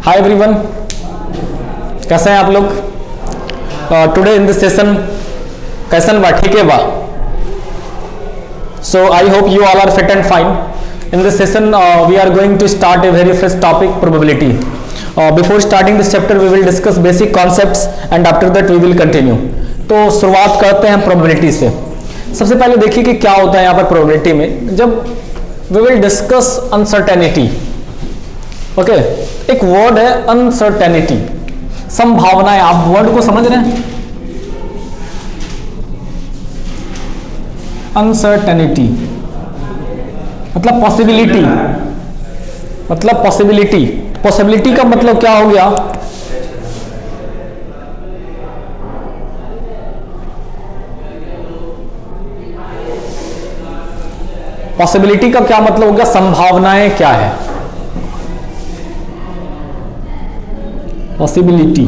Hi everyone, कैसे हैं आप लोग? टुडे इन दिस सेशन कैसन बा? ठीक है बा? So I hope you all are fit and fine. In this session we are going to start a very fresh topic, probability. Before starting this chapter we will discuss basic concepts and after that we will continue. तो शुरुआत करते हैं probability से. सबसे पहले देखिए कि क्या होता है यहाँ पर probability में. जब we will discuss uncertainty, okay, एक वर्ड है uncertainty, संभावनाएं. आप वर्ड को समझ रहे हैं? uncertainty मतलब पॉसिबिलिटी, मतलब पॉसिबिलिटी. पॉसिबिलिटी का मतलब क्या हो गया? पॉसिबिलिटी का क्या मतलब हो गया? संभावनाएं क्या है? पॉसिबिलिटी,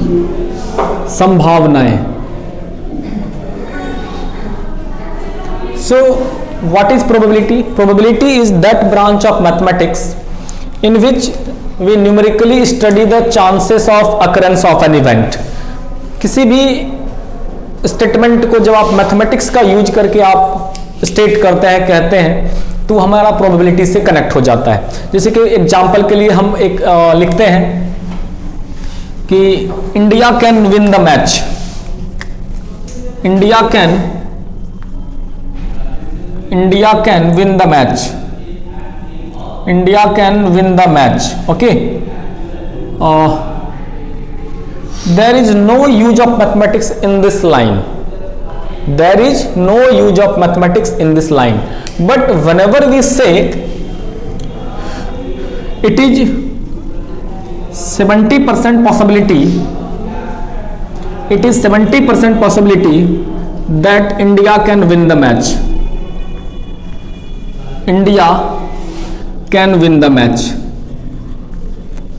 संभावनाएं. सो what is probability? Probability is that branch of mathematics in which we numerically study the chances of occurrence of an event. किसी भी स्टेटमेंट को जब आप मैथमेटिक्स का यूज करके आप स्टेट करते हैं, कहते हैं, तो हमारा प्रोबेबिलिटी से कनेक्ट हो जाता है. जैसे कि एग्जांपल के लिए हम एक लिखते हैं कि India can win the match. India can win the match. India can win the match. Okay. There is no use of mathematics in this line. There is no use of mathematics in this line. But whenever we say it is 70% possibility, it is 70% possibility that India can win the match. India can win the match.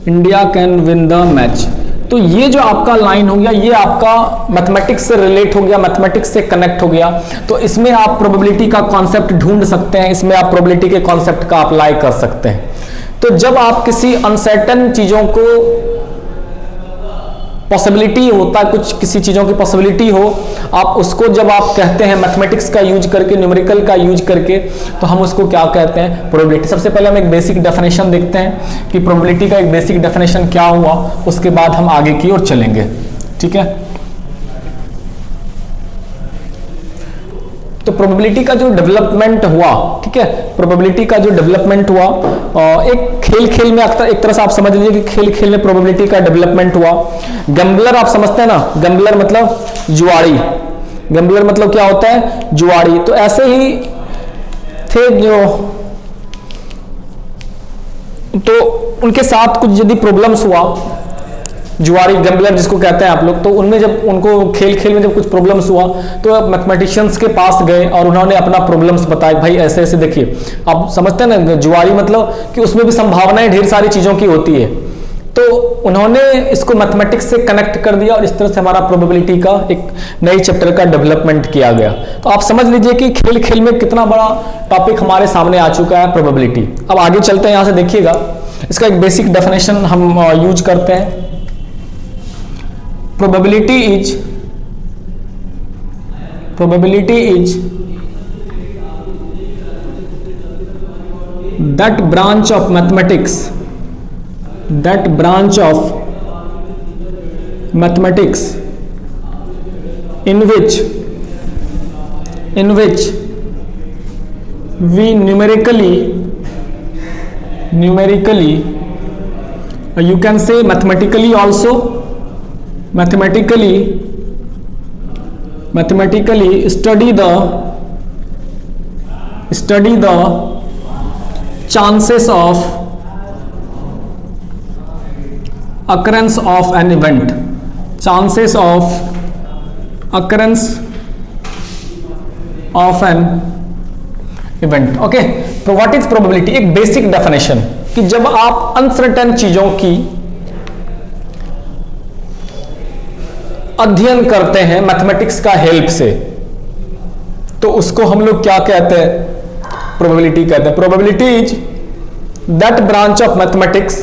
India can win the match. तो ये जो आपका line हो गया, ये आपका mathematics से relate हो गया, मैथमेटिक्स से कनेक्ट हो गया. तो इसमें आप प्रोबेबिलिटी का कॉन्सेप्ट ढूंढ सकते हैं, इसमें आप प्रोबेबिलिटी के कॉन्सेप्ट का अप्लाई कर सकते हैं. तो जब आप किसी अनसर्टेन चीजों को, पॉसिबिलिटी होता है, कुछ किसी चीजों की पॉसिबिलिटी हो, आप उसको जब आप कहते हैं मैथमेटिक्स का यूज करके, न्यूमेरिकल का यूज करके, तो हम उसको क्या कहते हैं? प्रोबेबिलिटी. सबसे पहले हम एक बेसिक डेफिनेशन देखते हैं कि प्रोबेबिलिटी का एक बेसिक डेफिनेशन क्या हुआ, उसके बाद हम आगे की ओर चलेंगे. ठीक है. तो प्रोबेबिलिटी का जो डेवलपमेंट हुआ, ठीक है, प्रोबेबिलिटी का जो डेवलपमेंट हुआ, एक खेल में एक तरह से आप समझ लीजिए कि खेल में प्रोबेबिलिटी का डेवलपमेंट हुआ. गैम्बलर आप समझते हैं ना, गैम्बलर मतलब जुआरी. गैम्बलर मतलब क्या होता है? जुआरी. तो ऐसे ही थे जो, तो उनके साथ कुछ यदि प्रॉब्लम्स हुआ, जुआरी, गैम्बलर जिसको कहते हैं आप लोग, तो उनमें जब उनको खेल में जब कुछ प्रॉब्लम्स हुआ तो मैथमेटिशियंस के पास गए और उन्होंने अपना प्रॉब्लम्स बताए. भाई ऐसे ऐसे देखिए, आप समझते हैं ना, जुआरी मतलब कि उसमें भी संभावनाएं ढेर सारी चीजों की होती है. तो उन्होंने इसको मैथमेटिक्स से कनेक्ट कर दिया और इस तरह से हमारा प्रोबेबिलिटी का एक नई चैप्टर का डेवलपमेंट किया गया. तो आप समझ लीजिए कि खेल में कितना बड़ा टॉपिक हमारे सामने आ चुका है, प्रोबेबिलिटी. अब आगे चलते हैं, यहां से देखिएगा. इसका एक बेसिक डेफिनेशन हम यूज करते हैं. Probability is that branch of mathematics in which we numerically, you can say mathematically also, mathematically study the chances of occurrence of an event. Chances of occurrence of an event. Okay. तो what is probability? एक basic definition कि जब आप uncertain चीजों की अध्ययन करते हैं मैथमेटिक्स का हेल्प से, तो उसको हम लोग क्या कहते हैं? प्रोबेबिलिटी कहते हैं. Probability is that branch of mathematics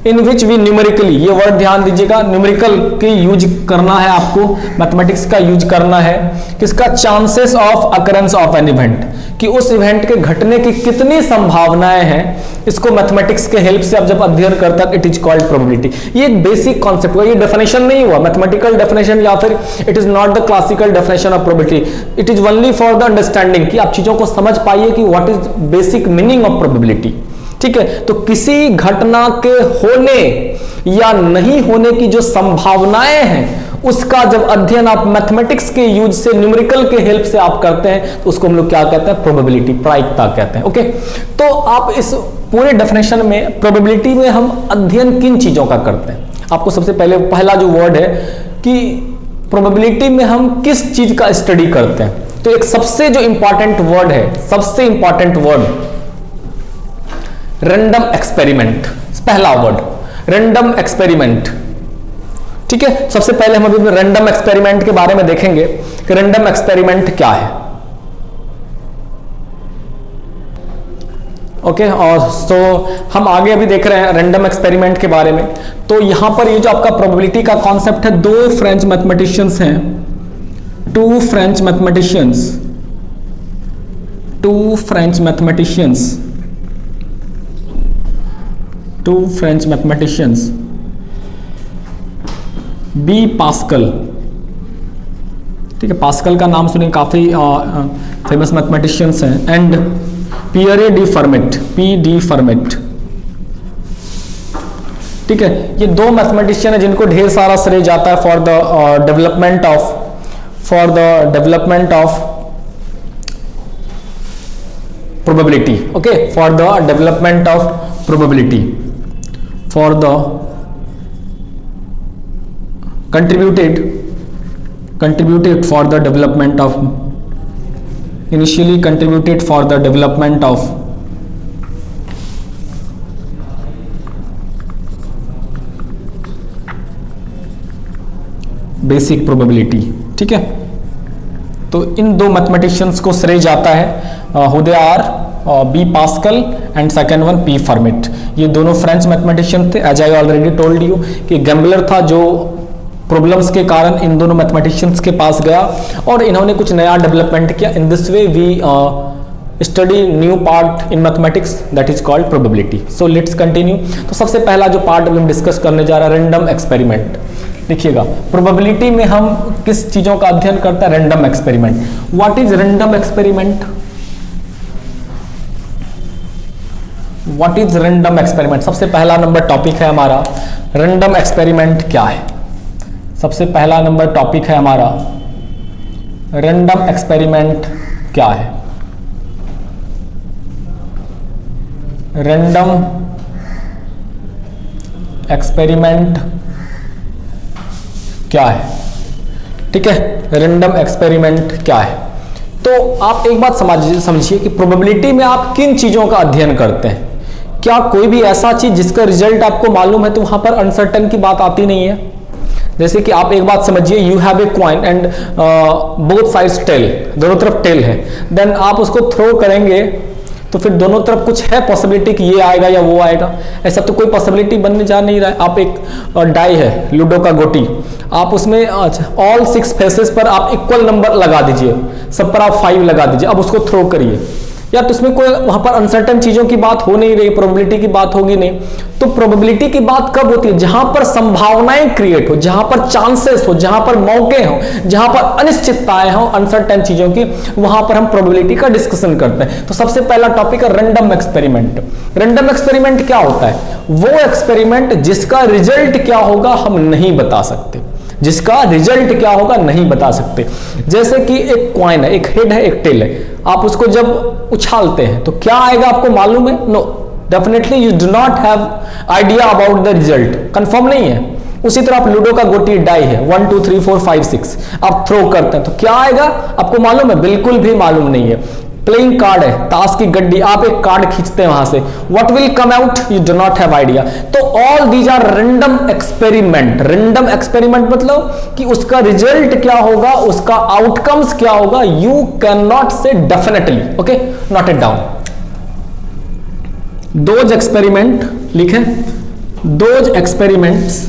in which we numerically, ये वर्ड ध्यान दीजिएगा, न्यूमेरिकल की यूज करना है आपको, मैथमेटिक्स का यूज करना है, किसका, chances of occurrence of an event, कि उस इवेंट के घटने की कितनी संभावनाएं हैं, इसको मैथमेटिक्स के हेल्प से आप जब अध्ययन करते हैं, इट इज कॉल्ड प्रोबेबिलिटी। ये एक बेसिक कॉन्सेप्ट हुआ, ये डेफिनेशन नहीं हुआ मैथमेटिकल डेफिनेशन, या फिर it is not the classical definition of probability, it is only for the understanding, कि आप चीजों को समझ पाइए कि what is basic meaning of probability. ठीक है, तो किसी घटना के होने या नहीं होने की जो संभावनाएं हैं, उसका जब अध्ययन आप मैथमेटिक्स के यूज से, न्यूमेरिकल के हेल्प से आप करते हैं, तो उसको हम लोग क्या कहते हैं, प्रोबेबिलिटी, प्रायिकता कहते हैं। ओके, तो आप इस पूरे डेफिनेशन में प्रोबेबिलिटी में हम अध्ययन किन चीजों का करते हैं, आपको सबसे पहले पहला जो वर्ड है कि प्रोबेबिलिटी में हम किस चीज का स्टडी करते हैं, तो एक सबसे जो इंपॉर्टेंट वर्ड है, सबसे इंपॉर्टेंट वर्ड रैंडम एक्सपेरिमेंट, पहला वर्ड रैंडम एक्सपेरिमेंट। ठीक है, सबसे पहले हम अभी रैंडम एक्सपेरिमेंट के बारे में देखेंगे कि रैंडम एक्सपेरिमेंट क्या है। ओके, और सो हम आगे अभी देख रहे हैं रैंडम एक्सपेरिमेंट के बारे में। तो यहां पर ये जो आपका प्रोबेबिलिटी का कॉन्सेप्ट है, दो फ्रेंच मैथमेटिशियंस हैं, two French mathematicians, B Pascal. ठीक है, पास्कल का नाम सुनिए, काफी फेमस मैथमेटिशियंस हैं, and Pierre de Fermat, P de Fermat. ठीक है, ये दो मैथमेटिशियन है जिनको ढेर सारा श्रेय जाता है for the development of probability. Okay, for the development of probability, for the contributed for the development of, initially contributed for the development of basic probability। ठीक है, तो इन दो मैथमेटिशियंस को श्रेय जाता है, who they are, B Pascal and second one P Fermat. ये दोनों फ्रेंच मैथमेटिशियन थे। As I already told you कि गैम्बलर था जो प्रॉब्लम्स के कारण इन दोनों मैथमेटिशियंस के पास गया और इन्होंने कुछ नया डेवलपमेंट किया। In this way we study new part in mathematics that is called probability. So let's continue. तो सबसे पहला जो पार्ट अभी हम डिस्कस करने जा रहे हैं, रैंडम एक्सपेरिमेंट। देखिएगा, प्रोबेबिलिटी में हम किस चीजों का अध्ययन करते हैं, random experiment. What is random experiment? What is random experiment? सबसे पहला नंबर टॉपिक है हमारा रैंडम एक्सपेरिमेंट क्या है। सबसे पहला नंबर टॉपिक है हमारा रैंडम एक्सपेरिमेंट क्या है। रैंडम एक्सपेरिमेंट क्या है? ठीक है, रैंडम एक्सपेरिमेंट क्या है? तो आप एक बात समझिए कि प्रोबेबिलिटी में आप किन चीजों का अध्ययन करते हैं। क्या कोई भी ऐसा चीज जिसका रिजल्ट आपको मालूम है तो वहां पर अनसर्टेन की बात आती नहीं है। जैसे कि आप एक बात समझिए, you have a coin and both sides tail, दोनों तरफ टेल है, देन आप उसको थ्रो करेंगे तो फिर दोनों तरफ कुछ है पॉसिबिलिटी कि ये आएगा या वो आएगा। ऐसा तो कोई पॉसिबिलिटी बनने जा नहीं रहा है। आप एक डाई है लूडो का गोटी, आप उसमें ऑल 6 फेसेस पर आप इक्वल नंबर लगा दीजिए, सब पर आप 5 लगा दीजिए, अब उसको थ्रो करिए। या तो इसमें कोई वहां पर अनसर्टेन चीजों की बात हो नहीं रही, प्रोबेबिलिटी की बात होगी नहीं। तो प्रोबेबिलिटी की बात कब होती है? जहां पर संभावनाएं क्रिएट हो, जहां पर चांसेस हो, जहां पर मौके हो, जहां पर अनिश्चितताएं हो, अनसर्टेन चीजों की, वहां पर हम प्रोबेबिलिटी का डिस्कशन करते हैं। तो सबसे पहला टॉपिक है रैंडम एक्सपेरिमेंट। रैंडम एक्सपेरिमेंट क्या होता है? वो एक्सपेरिमेंट जिसका रिजल्ट क्या होगा हम नहीं बता सकते, जिसका रिजल्ट क्या होगा नहीं बता सकते। जैसे कि एक कॉइन है, एक हेड है, एक टेल है, आप उसको जब उछालते हैं तो क्या आएगा आपको मालूम है? No, definitely you do not have idea about the result, confirm नहीं है। उसी तरह आप लूडो का गोटी डाई है 1 2 3 4 5 6 आप थ्रो करते हैं तो क्या आएगा आपको मालूम है? बिल्कुल भी मालूम नहीं है। प्लेइंग कार्ड है, ताश की गड्डी, आप एक कार्ड खींचते हैं वहां से, what will come out you do not have idea. तो all these are random experiment. Random experiment मतलब कि उसका रिजल्ट क्या होगा, उसका आउटकम्स क्या होगा, यू कैन नॉट से definitely. Okay, note it down. Those experiment लिखे, those experiments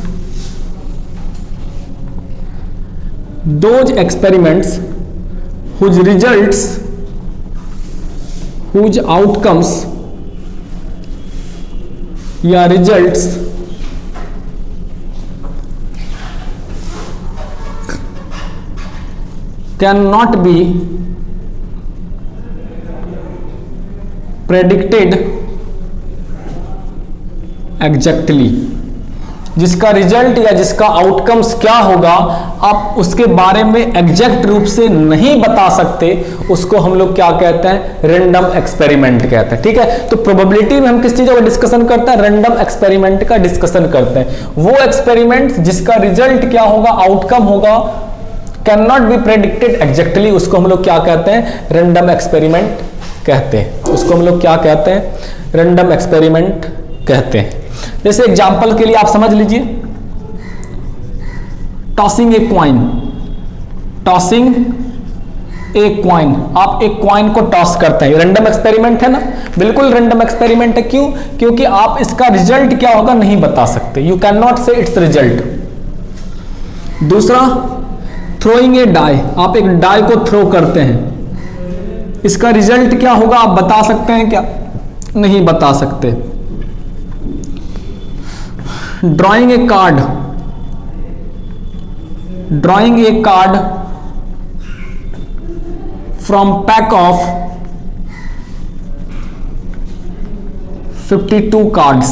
whose outcomes या results cannot be predicted exactly, जिसका रिजल्ट या जिसका आउटकम्स क्या होगा आप उसके बारे में एग्जैक्ट रूप से नहीं बता सकते, उसको हम लोग क्या कहते हैं, रैंडम एक्सपेरिमेंट कहते हैं। ठीक है, तो प्रोबेबिलिटी में हम किस चीज का डिस्कशन करते हैं, रैंडम एक्सपेरिमेंट का डिस्कशन करते हैं। वो एक्सपेरिमेंट जिसका रिजल्ट क्या होगा, आउटकम होगा, can not be predicted exactly, उसको हम लोग क्या कहते हैं, रैंडम एक्सपेरिमेंट कहते हैं। उसको हम लोग क्या कहते हैं, रैंडम एक्सपेरिमेंट कहते हैं। जैसे एग्जांपल के लिए आप समझ लीजिए, टॉसिंग ए क्वाइन, आप एक क्वाइन को टॉस करते हैं, रैंडम एक्सपेरिमेंट है ना, बिल्कुल रैंडम एक्सपेरिमेंट है। क्यों? क्योंकि आप इसका रिजल्ट क्या होगा नहीं बता सकते, यू कैन नॉट से इट्स रिजल्ट। दूसरा, थ्रोइंग ए डाई, आप एक डाई को थ्रो करते हैं, इसका रिजल्ट क्या होगा आप बता सकते हैं क्या, नहीं बता सकते। Drawing A card from pack of 52 cards,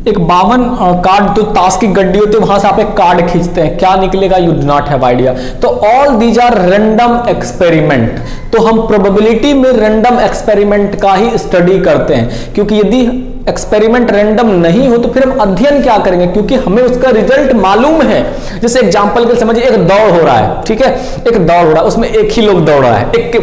एक 52 कार्ड तो ताश की गड्डी होती है, वहां से आप एक कार्ड खींचते हैं, क्या निकलेगा, you do not have idea. तो all these are random experiment. तो हम प्रोबेबिलिटी में रैंडम एक्सपेरिमेंट का ही स्टडी करते हैं, क्योंकि यदि एक्सपेरिमेंट रैंडम नहीं हो तो फिर हम अध्ययन क्या करेंगे, क्योंकि हमें उसका रिजल्ट मालूम है। जैसे एग्जांपल के समझिए, एक दौड़ हो रहा है, ठीक है, एक दौड़ हो रहा है, उसमें एक ही लोग दौड़ रहा है, एक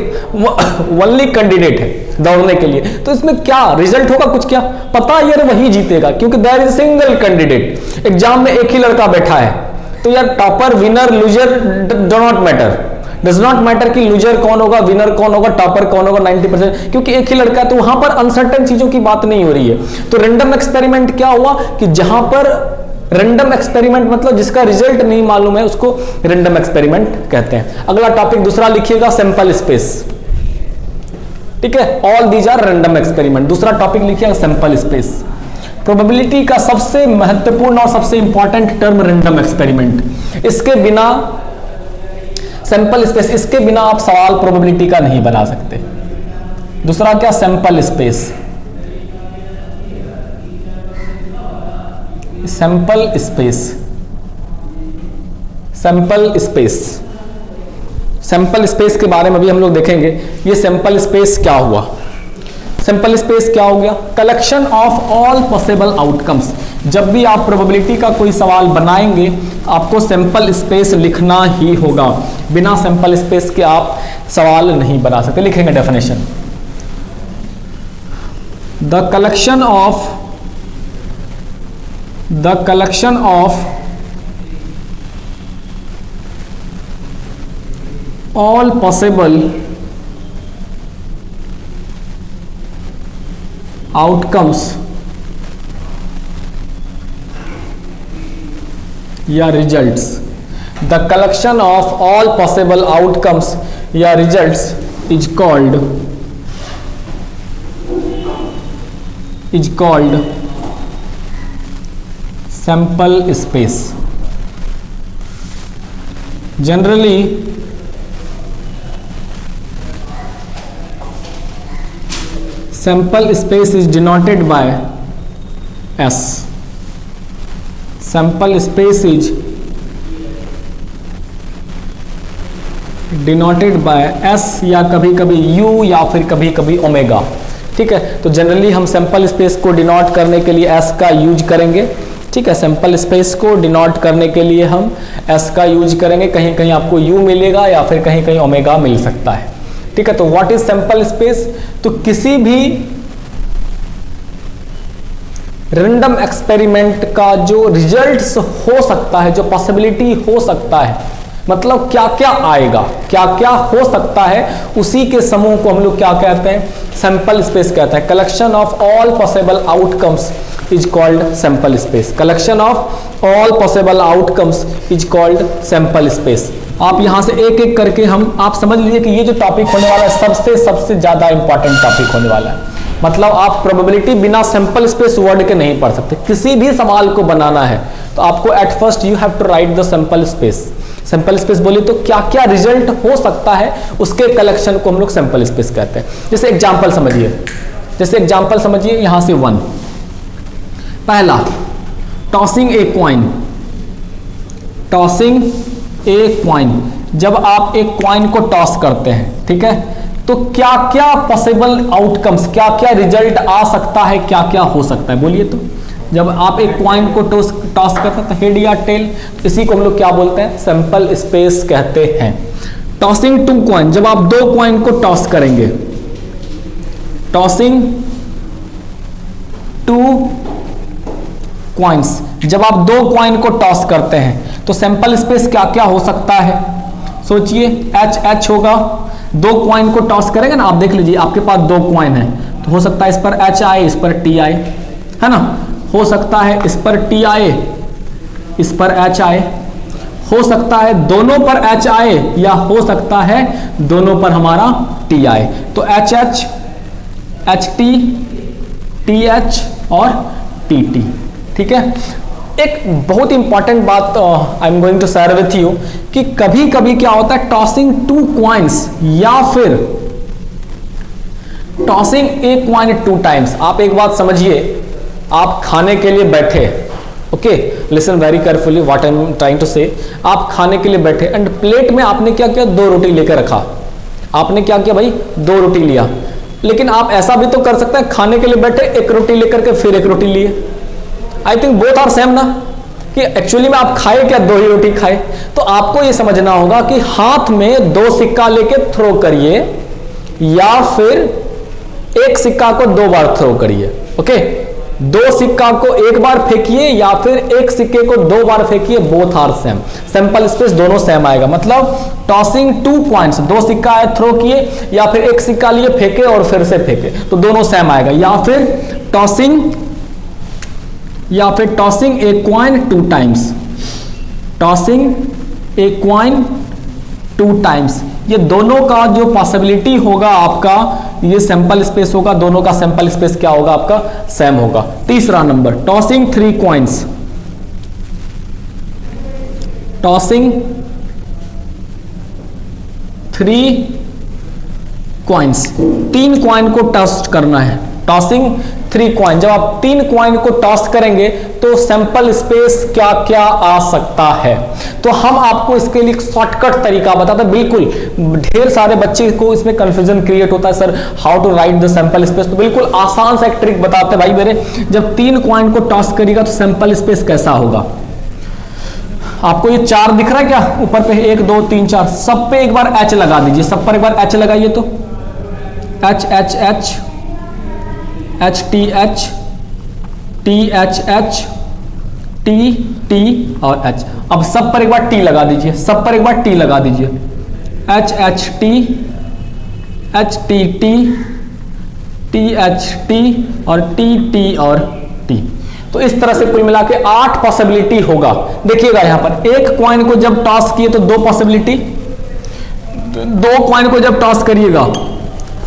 ओनली कैंडिडेट है दौड़ने के लिए, तो इसमें क्या रिजल्ट होगा, कुछ क्या पता, यार वही जीतेगा, क्योंकि there is single candidate. Exam में एक ही लड़का बैठा है, तो यार topper winner loser do not matter, does not matter कि लूजर कौन होगा, विनर कौन होगा, टॉपर कौन होगा 90%, क्योंकि एक ही लड़का है, तो वहां पर अनसर्टेन चीजों की बात नहीं हो रही है। तो रैंडम एक्सपेरिमेंट क्या हुआ कि जहां पर रैंडम एक्सपेरिमेंट मतलब जिसका रिजल्ट नहीं मालूम है, उसको रैंडम एक्सपेरिमेंट कहते हैं। अगला टॉपिक दूसरा लिखिएगा, सैंपल स्पेस। ठीक है, all these are random experiment. दूसरा टॉपिक लिखिएगा सैंपल स्पेस। प्रोबेबिलिटी का सबसे महत्वपूर्ण और सबसे इंपॉर्टेंट टर्म रैंडम एक्सपेरिमेंट। इसके बिना सैंपल स्पेस, इसके बिना आप सवाल प्रोबेबिलिटी का नहीं बना सकते। दूसरा क्या, sample space. Sample space, sample space, sample space के बारे में भी हम लोग देखेंगे। ये सैंपल स्पेस क्या हुआ, सैंपल स्पेस क्या हो गया, collection of all possible outcomes. जब भी आप प्रोबेबिलिटी का कोई सवाल बनाएंगे आपको सैंपल स्पेस लिखना ही होगा, बिना सैंपल स्पेस के आप सवाल नहीं बना सकते। लिखेंगे definition, the collection of all possible outcomes या results, the collection of all possible outcomes या results is called sample space. Generally sample space is denoted by S. Sample space is denoted by S या कभी कभी U या फिर कभी कभी omega. ठीक है, तो जनरली हम सैंपल स्पेस को डिनोट करने के लिए S का यूज करेंगे। ठीक है, सैंपल स्पेस को डिनोट करने के लिए हम S का यूज करेंगे। कहीं कहीं आपको U मिलेगा या फिर कहीं कहीं ओमेगा मिल सकता है। ठीक है, तो व्हाट इज सैंपल स्पेस, तो किसी भी रैंडम एक्सपेरिमेंट का जो रिजल्ट्स हो सकता है, जो पॉसिबिलिटी हो सकता है, मतलब क्या क्या आएगा, क्या क्या हो सकता है, उसी के समूह को हम लोग क्या कहते हैं, सैंपल स्पेस कहते हैं। Collection of all possible outcomes is called sample space. Collection of all possible outcomes is called sample space. आप यहां से एक एक करके आप समझ लीजिए कि ये जो टॉपिक होने वाला है सबसे ज्यादा इंपॉर्टेंट टॉपिक होने वाला है। मतलब आप प्रोबेबिलिटी बिना सैंपल स्पेस वर्ड के नहीं पढ़ सकते। किसी भी सवाल को बनाना है तो आपको at first you have to write the sample space. Sample space बोले तो क्या क्या रिजल्ट हो सकता है उसके कलेक्शन को हम लोग सैंपल स्पेस कहते हैं। जैसे एग्जांपल समझिए, यहां से 1 पहला टॉसिंग ए क्वाइन। जब आप एक क्वाइन को टॉस करते हैं, ठीक है, तो क्या क्या पॉसिबल आउटकम्स, क्या क्या रिजल्ट आ सकता है, क्या क्या हो सकता है, बोलिए तो। जब आप एक क्वाइन को टॉस करते हैं तो हेड या टेल, इसी को हम लोग क्या बोलते हैं, सैंपल स्पेस कहते हैं। टॉसिंग 2 क्वाइन, जब आप 2 क्वाइन को टॉस करेंगे, टॉसिंग 2 क्वाइंस, जब आप 2 क्वाइन को टॉस करते हैं तो सैंपल स्पेस क्या क्या हो सकता है, सोचिए। एच होगा, 2 क्वाइन को टॉस करेंगे ना, आप देख लीजिए आपके पास 2 क्वाइन है तो हो सकता है इस पर एच आए, इस पर टी आए, है ना। हो सकता है इस पर टी आए, इस पर एच आए, हो सकता है दोनों पर एच आए, या हो सकता है दोनों पर हमारा टी आए। तो H H, H T, T H और टी टी, ठीक है। एक बहुत इंपॉर्टेंट बात I am going to share with you कि कभी कभी क्या होता है, टॉसिंग 2 क्वाइंस या फिर टॉसिंग ए क्वाइन 2 टाइम्स। आप एक बात समझिए, आप खाने के लिए बैठे, okay, listen very carefully what I am trying to say. आप खाने के लिए बैठे एंड प्लेट में आपने क्या किया, 2 रोटी लेकर रखा। आपने क्या किया भाई, 2 रोटी लिया। लेकिन आप ऐसा भी तो कर सकते हैं, खाने के लिए बैठे 1 रोटी लेकर के फिर 1 रोटी लिए। I think both are same ना, कि एक्चुअली में आप खाए क्या, 2 ही रोटी खाए। तो आपको ये समझना होगा कि हाथ में 2 सिक्का लेके थ्रो करिए या फिर 1 सिक्का को 2 बार थ्रो करिए, ओके। 2 सिक्का को 1 बार फेंकिए या फिर 1 सिक्के को 2 बार फेंकिए, both are same. Sample space दोनों सेम आएगा। मतलब टॉसिंग 2 क्वाइंस, 2 सिक्का थ्रो किए या फिर 1 सिक्का लिए फेंके और फिर से फेंके, तो दोनों सेम आएगा। या फिर tossing a coin 2 times, tossing a coin 2 times, ये दोनों का जो पॉसिबिलिटी होगा आपका, ये सैंपल स्पेस होगा, दोनों का सैंपल स्पेस क्या होगा आपका, सेम होगा। तीसरा नंबर, tossing 3 coins, tossing 3 coins, 3 coin को टॉस करना है। टॉसिंग 3 क्वाइन, जब आप 3 क्वाइन को टॉस करेंगे तो सैंपल स्पेस क्या क्या आ सकता है। तो हम आपको इसके लिए शॉर्टकट तरीका बताते हैं। बिल्कुल ढेर सारे बच्चे को इसमें कंफ्यूजन क्रिएट होता है, sir how to write the sample space. तो बिल्कुल आसान सा एक ट्रिक बताते हैं भाई मेरे। जब 3 क्वाइन को टॉस करिएगा तो सैंपल स्पेस कैसा होगा। आपको ये 4 दिख रहा है क्या, ऊपर पे 1 2 3 4, सब पे एक बार एच लगा दीजिए। सब पर एक बार एच लगाइए, तो H H H, H T H, T H H, T T और एच। अब सब पर एक बार टी लगा दीजिए, सब पर एक बार टी लगा दीजिए। H H T, H T T, T H T और टी टी और टी। तो इस तरह से कुल मिला के 8 पॉसिबिलिटी होगा। देखिएगा यहां पर एक क्वाइन को जब टॉस किए तो 2 पॉसिबिलिटी, 2 क्वाइन को जब टॉस करिएगा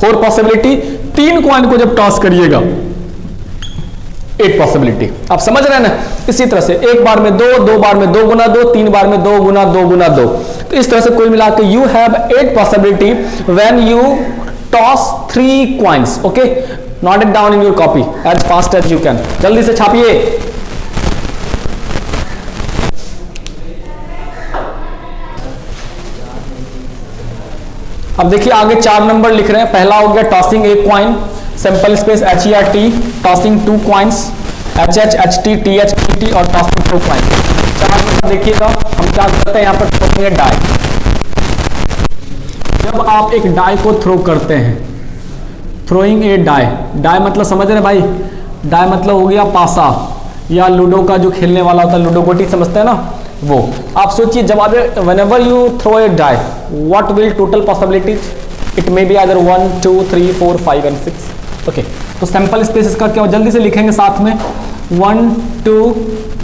4 पॉसिबिलिटी, 3 क्वाइन को जब टॉस करिएगा 8 पॉसिबिलिटी। आप समझ रहे हैं ना। इसी तरह से एक बार में 2, 2 बार में 2 गुना 2, 3 बार में 2 गुना 2 गुना 2। तो इस तरह से कुल मिला के you have 8 possibility when you toss 3 coins. Okay, note it down in your copy as fast as you can. जल्दी से छापिए। अब देखिए आगे 4 नंबर लिख रहे हैं। पहला हो गया tossing a coin, sample space H E R T, tossing 2 coins, H H H T, T H T T और टॉसिंग 2 क्वाइंस। 4 नंबर देखिएगा हम क्या करते हैं यहाँ पर, थ्रोइंग ए डाई। जब आप एक डाई को थ्रो करते हैं, थ्रोइंग ए डाई, डाई मतलब समझ रहे हैं भाई, डाई मतलब हो गया पासा या लूडो का जो खेलने वाला होता है, लूडो गोटी समझते हैं ना वो। आप सोचिए जब आप whenever you throw a die, what will total possibilities? It may be either 1, 2, 3, 4, 5 and 6. Okay, तो सैंपल स्पेस इसका क्या हो, जल्दी से लिखेंगे साथ में। 1 2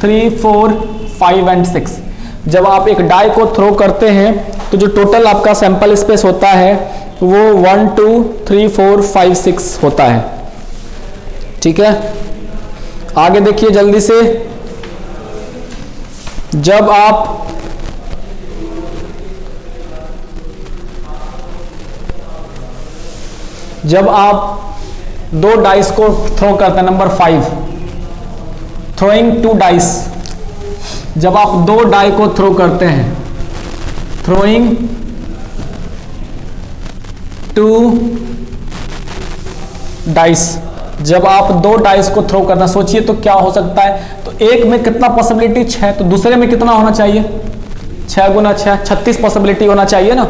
3 4 5 एंड 6। जब आप एक डाई को थ्रो करते हैं तो जो टोटल आपका सैंपल स्पेस होता है वो 1 2 3 4 5 6 होता है। ठीक है, आगे देखिए जल्दी से। जब आप दो डाइस को थ्रो करते हैं, नंबर 5, थ्रोइंग 2 डाइस। जब आप दो डाई को थ्रो करते हैं, थ्रोइंग 2 डाइस, जब आप दो डाइस को थ्रो करना, सोचिए तो क्या हो सकता है। तो एक में कितना पॉसिबिलिटी, 6, तो दूसरे में कितना होना चाहिए, 6 गुना 6, 36 पॉसिबिलिटी होना चाहिए ना।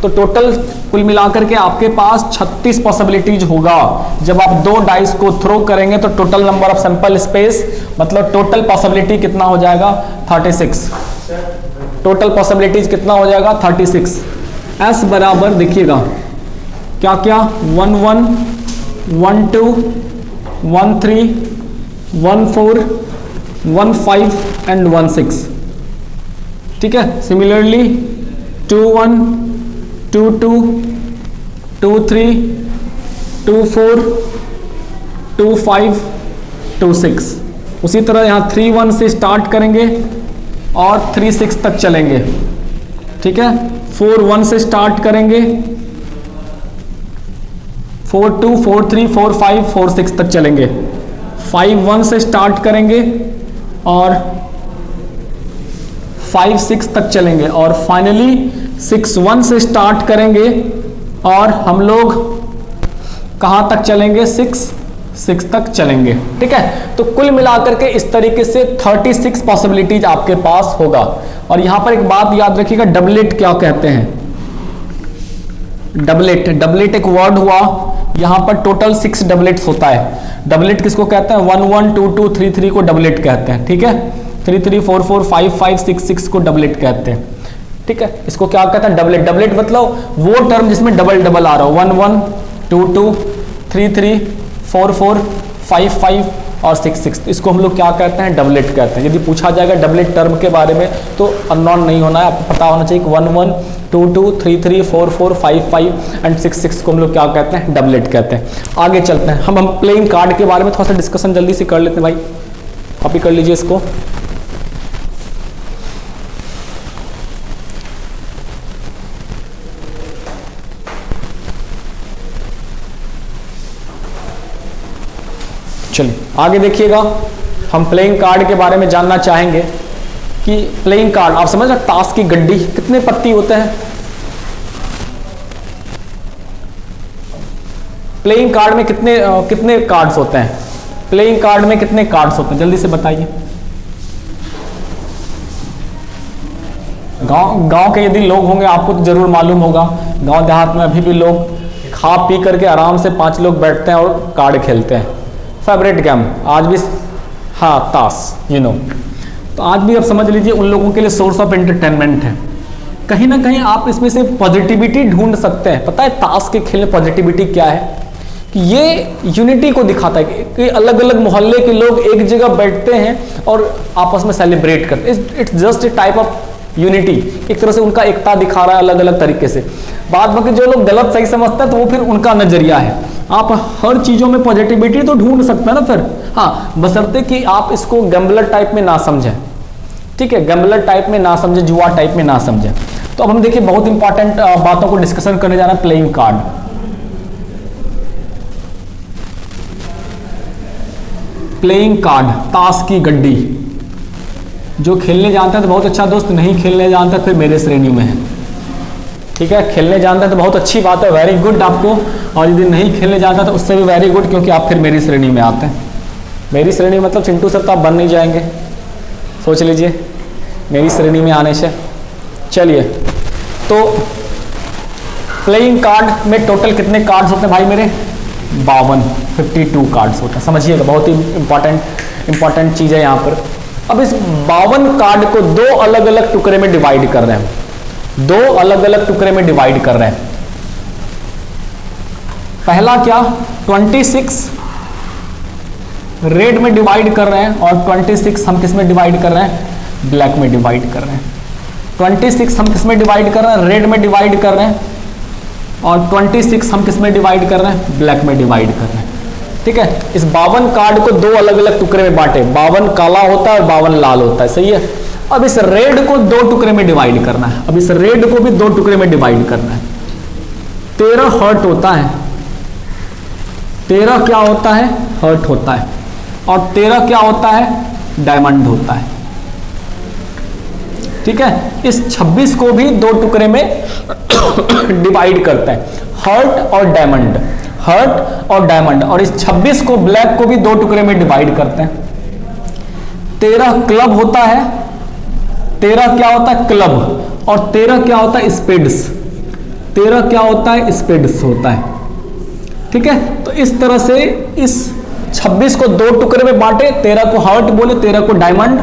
तो टोटल कुल मिलाकर के आपके पास 36 पॉसिबिलिटीज होगा। जब आप दो डाइस को थ्रो करेंगे तो total number of sample space, मतलब टोटल पॉसिबिलिटी कितना हो जाएगा, 36। टोटल पॉसिबिलिटीज कितना हो जाएगा, 36। एस बराबर देखिएगा क्या क्या, 1 1 1 2 1 3 1 4 1 5 एंड 1 6। ठीक है, सिमिलरली 2 1 2 2 2 3 2 4 2 5 2 6। उसी तरह यहाँ 3 1 से स्टार्ट करेंगे और 3 6 तक चलेंगे। ठीक है, 4 1 से स्टार्ट करेंगे, 4 2 4 3 4 5 4 6 तक चलेंगे। 5 1 से स्टार्ट करेंगे और 5 6 तक चलेंगे और फाइनली 6 1 से स्टार्ट करेंगे और हम लोग कहाँ तक चलेंगे, 6 6 तक चलेंगे। ठीक है, तो कुल मिलाकर के इस तरीके से 36 पॉसिबिलिटीज आपके पास होगा। और यहां पर एक बात याद रखिएगा, डबलेट क्या कहते हैं। डबलेट, डबलेट एक वर्ड हुआ, यहां पर टोटल 6 डबलेट्स होता है। डबलेट किसको कहते हैं, 1 1 2 2 3 3 को डबलेट कहते हैं। ठीक है, 3 3 4 4 5 5 6 6 को डबलेट कहते हैं। ठीक है, इसको क्या कहते हैं, डबलेट। डबलेट मतलब वो टर्म जिसमें डबल डबल आ रहा हो, 1 1 2 2 3 3 4 4 5 5 और 6 6, इसको हम लोग क्या कहते हैं, डबलेट कहते हैं। यदि पूछा जाएगा डबलेट टर्म के बारे में तो अननोन नहीं होना है, आपको पता होना चाहिए कि 1 1 2 2 3 3 4 4 5 5 एंड 6 6 को हम लोग क्या कहते हैं, डबलेट कहते हैं। आगे चलते हैं, हम प्लेइंग कार्ड के बारे में थोड़ा सा डिस्कशन जल्दी से कर लेते हैं। भाई कॉपी कर लीजिए इसको। चलिए आगे देखिएगा, हम प्लेइंग कार्ड के बारे में जानना चाहेंगे कि प्लेइंग कार्ड, आप समझ रहे, ताश की गड्डी कितने पत्ती होते हैं। प्लेइंग कार्ड में कितने कार्ड्स होते हैं, प्लेइंग कार्ड में कितने कार्ड्स होते हैं, जल्दी से बताइए। गांव के यदि लोग होंगे आपको तो जरूर मालूम होगा, गांव देहात में अभी भी लोग खा पी करके आराम से 5 लोग बैठते हैं और कार्ड खेलते हैं। फेवरेट गेम आज भी, हाँ ताश, यू नो। तो आज भी आप समझ लीजिए उन लोगों के लिए सोर्स ऑफ एंटरटेनमेंट है। कहीं ना कहीं आप इसमें से पॉजिटिविटी ढूंढ सकते हैं। पता है ताश के खेल में पॉजिटिविटी क्या है, कि ये यूनिटी को दिखाता है कि अलग अलग मोहल्ले के लोग एक जगह बैठते हैं और आपस में सेलिब्रेट करते हैं। It's just a type of unity, एक तरह से उनका एकता दिखा रहा है अलग अलग तरीके से। बाद बाकी जो लोग गलत सही समझते हैं तो वो फिर उनका नजरिया है। आप हर चीजों में पॉजिटिविटी तो ढूंढ सकते हैं ना फिर, हाँ, बशर्ते कि आप इसको गैम्बलर टाइप में ना समझें। ठीक है, गैम्बलर टाइप में ना समझें, जुआ टाइप में ना समझें। तो अब हम देखिए बहुत इंपॉर्टेंट बातों को डिस्कशन करने जा रहे हैं। प्लेइंग कार्ड, प्लेइंग कार्ड, ताश की गड्डी। जो खेलने जानता है तो बहुत अच्छा दोस्त, नहीं खेलने जानता फिर मेरे श्रेणी में है। ठीक है, खेलने जानता है तो बहुत अच्छी बात है, वेरी गुड आपको। और यदि नहीं खेलने जानता तो उससे भी वेरी गुड, क्योंकि आप फिर मेरी श्रेणी में आते हैं। मेरी श्रेणी मतलब चिंटू सर तो आप बन नहीं जाएंगे, सोच लीजिए मेरी श्रेणी में आने से। चलिए, तो प्लेइंग कार्ड में टोटल कितने कार्ड्स होते हैं भाई मेरे, 52 कार्ड्स होते हैं। समझिएगा, बहुत ही इंपॉर्टेंट चीज़ है यहाँ पर। अब इस 52 कार्ड को 2 अलग अलग टुकड़े में डिवाइड कर रहे हैं, 2 अलग अलग टुकड़े में डिवाइड कर रहे हैं। पहला क्या, 26 रेड में डिवाइड कर रहे हैं, और 26 हम किस में डिवाइड कर रहे हैं, ब्लैक में डिवाइड कर रहे हैं। 26 हम किस में डिवाइड कर रहे हैं, रेड में डिवाइड कर रहे हैं, और 26 हम किस में डिवाइड कर रहे हैं, ब्लैक में डिवाइड कर रहे हैं। ठीक है, इस 52 कार्ड को दो अलग अलग टुकड़े में बांटे, 52 काला होता है और 52 लाल होता है, सही है। अब इस रेड को दो टुकड़े में डिवाइड करना है, अब इस रेड को भी दो टुकड़े में डिवाइड करना है। 13 हर्ट होता है, 13 क्या होता है, हर्ट होता है, और 13 क्या होता है, डायमंड होता है। ठीक है, इस 26 को भी दो टुकड़े में डिवाइड करते हैं, हर्ट और डायमंड, हर्ट और डायमंड, और इस 26 को ब्लैक को भी दो टुकड़े में डिवाइड करते हैं। 13 क्लब होता है, 13 क्या होता है, क्लब, और 13 क्या होता है, स्पेड्स, 13 क्या होता है, स्पेड्स होता है। ठीक है, तो इस तरह से इस 26 को दो टुकड़े में बांटे, 13 को हर्ट बोले, 13 को डायमंड,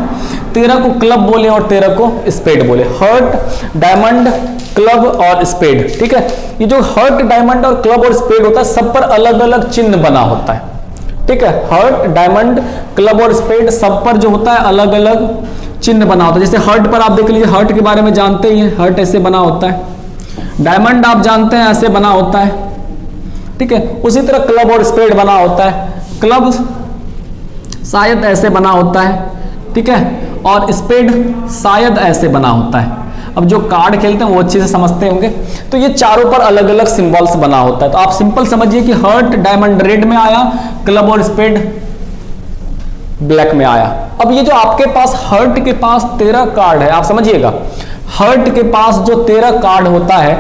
13 को क्लब बोले और 13 को स्पेड बोले। हर्ट, डायमंड, क्लब और स्पेड। ठीक है, ये जो हर्ट, डायमंड और क्लब और स्पेड होता है, सब पर अलग अलग चिन्ह बना होता है। ठीक है, हर्ट, डायमंड, क्लब और स्पेड सब पर जो होता है अलग अलग चिन्ह बना होता है। जैसे हर्ट पर आप देख लीजिए, हर्ट के बारे में जानते ही हैं, हर्ट ऐसे बना होता है। डायमंड आप जानते हैं ऐसे बना होता है। ठीक है, उसी तरह क्लब और स्पेड बना होता है। क्लब शायद ऐसे बना होता है, ठीक है, और स्पेड शायद ऐसे बना होता है। अब जो कार्ड खेलते हैं वो अच्छे से समझते होंगे। तो ये चारों पर अलग अलग सिंबल्स बना होता है। तो आप सिंपल समझिए कि हर्ट, डायमंड रेड में आया, क्लब और स्पेड ब्लैक में आया। अब ये जो आपके पास हर्ट के पास 13 कार्ड है, आप समझिएगा, हर्ट के पास जो 13 कार्ड होता है,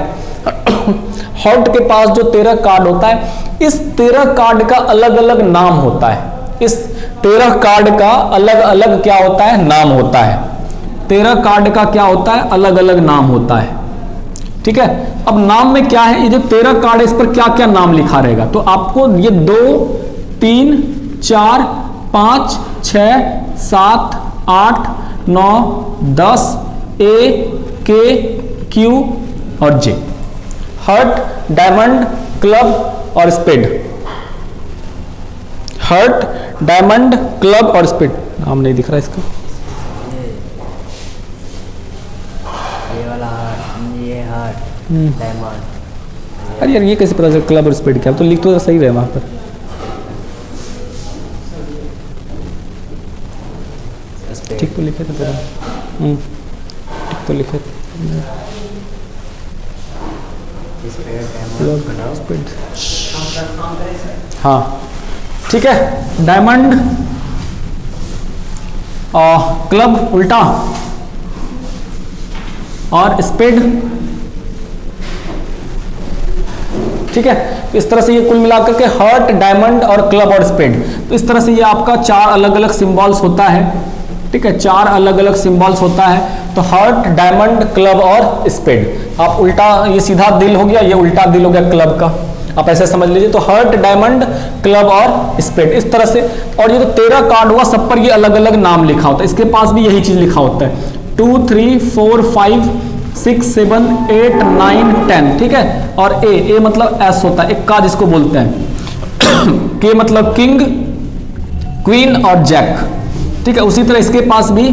हर्ट के पास जो 13 कार्ड होता है, इस 13 कार्ड का अलग अलग नाम होता है। इस 13 कार्ड का अलग अलग क्या होता है, नाम होता है। 13 कार्ड का क्या होता है, अलग अलग नाम होता है। ठीक है, अब नाम में क्या है, ये जो 13 कार्ड है इस पर क्या क्या नाम लिखा रहेगा, तो आपको ये 2, 3, 4, 5, 6, 7, 8, 9, 10 A, K, Q और J, हर्ट, डायमंड, क्लब और स्पेड। हर्ट, डायमंड, क्लब और स्पेड। नाम नहीं दिख रहा इसका, ये वाला हर्ट, ये हर्ट, डायमंड। अरे यार ये कैसे पता चल क्लब और स्पेड क्या, तो लिख तो सही रहे वहां पर। ठीक तो लिखे थे तेरा, ठीक तो लिखे थे। हाँ ठीक है, डायमंड, क्लब उल्टा और स्पेड। ठीक है, इस तरह से ये कुल मिलाकर के हर्ट, डायमंड और क्लब और स्पेड, तो इस तरह से ये आपका 4 अलग अलग सिंबल्स होता है। ठीक है, 4 अलग अलग सिंबल्स होता है। तो हर्ट, डायमंड, क्लब और स्पेड। आप उल्टा, ये सीधा दिल हो गया, ये उल्टा दिल हो गया क्लब का, आप ऐसे समझ लीजिए। तो हर्ट, डायमंड, क्लब और स्पेड, इस तरह से। और ये जो 13 कार्ड हुआ सब पर ये अलग अलग नाम लिखा होता है। इसके पास भी यही चीज लिखा होता है, 2, 3, 4, 5, 6, 7, 8, 9, 10। ठीक है, और ए मतलब एस होता है, इक्का जिसको बोलते हैं। के मतलब किंग, क्वीन और जैक। ठीक है, उसी तरह इसके पास भी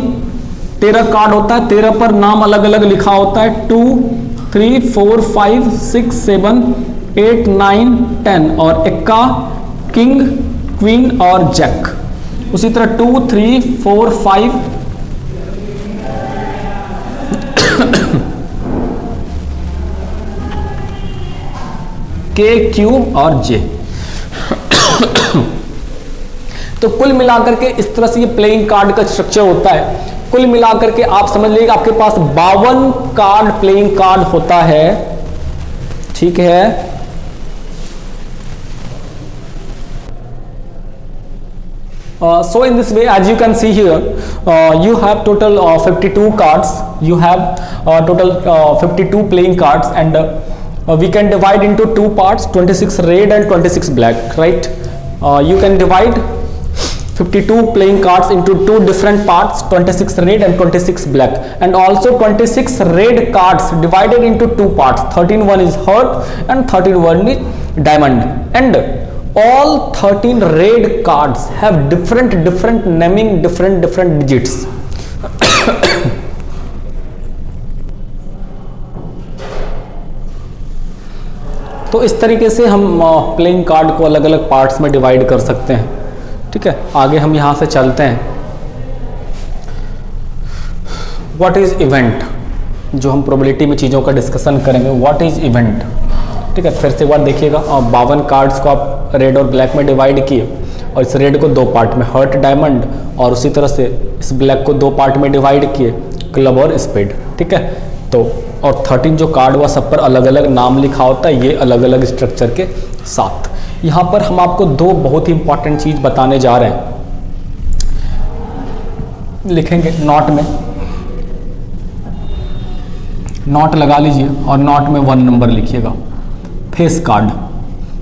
13 कार्ड होता है, 13 पर नाम अलग अलग लिखा होता है, 2, 3, 4, 5, 6, 7, 8, 9, 10 और इक्का, किंग, क्वीन और जैक। उसी तरह 2, 3, 4, 5 के, क्यू और जे। तो कुल मिलाकर के इस तरह से ये प्लेइंग कार्ड का स्ट्रक्चर होता है। कुल मिलाकर के आप समझ लीजिए आपके पास 52 कार्ड प्लेइंग कार्ड होता है। ठीक है, so in this way, as you can see here, you have total 52 cards. You have total 52 playing cards, and we can divide into 2 parts, 26 red and 26 black, right? You can divide 52 playing cards into 2 different parts, 26 red and 26 black, and also 26 red cards divided into 2 parts, 13 one is hurt and 13 one is diamond, and all 13 red cards have different naming, different digits. तो इस तरीके से हम playing card को अलग अलग parts में divide कर सकते हैं। ठीक है, आगे हम यहां से चलते हैं। व्हाट इज इवेंट, जो हम प्रोबेबिलिटी में चीज़ों का डिस्कशन करेंगे। व्हाट इज इवेंट, ठीक है, फिर से एक बार देखिएगा। 52 कार्ड्स को आप रेड और ब्लैक में डिवाइड किए और इस रेड को 2 पार्ट में, हर्ट, डायमंड, और उसी तरह से इस ब्लैक को 2 पार्ट में डिवाइड किए, क्लब और स्पेड। ठीक है, तो और 13 जो कार्ड हुआ सब पर अलग अलग नाम लिखा होता है, ये अलग अलग स्ट्रक्चर के साथ। यहाँ पर हम आपको 2 बहुत ही इंपॉर्टेंट चीज़ बताने जा रहे हैं। लिखेंगे नोट में, नोट लगा लीजिए और नोट में 1 नंबर लिखिएगा। फेस कार्ड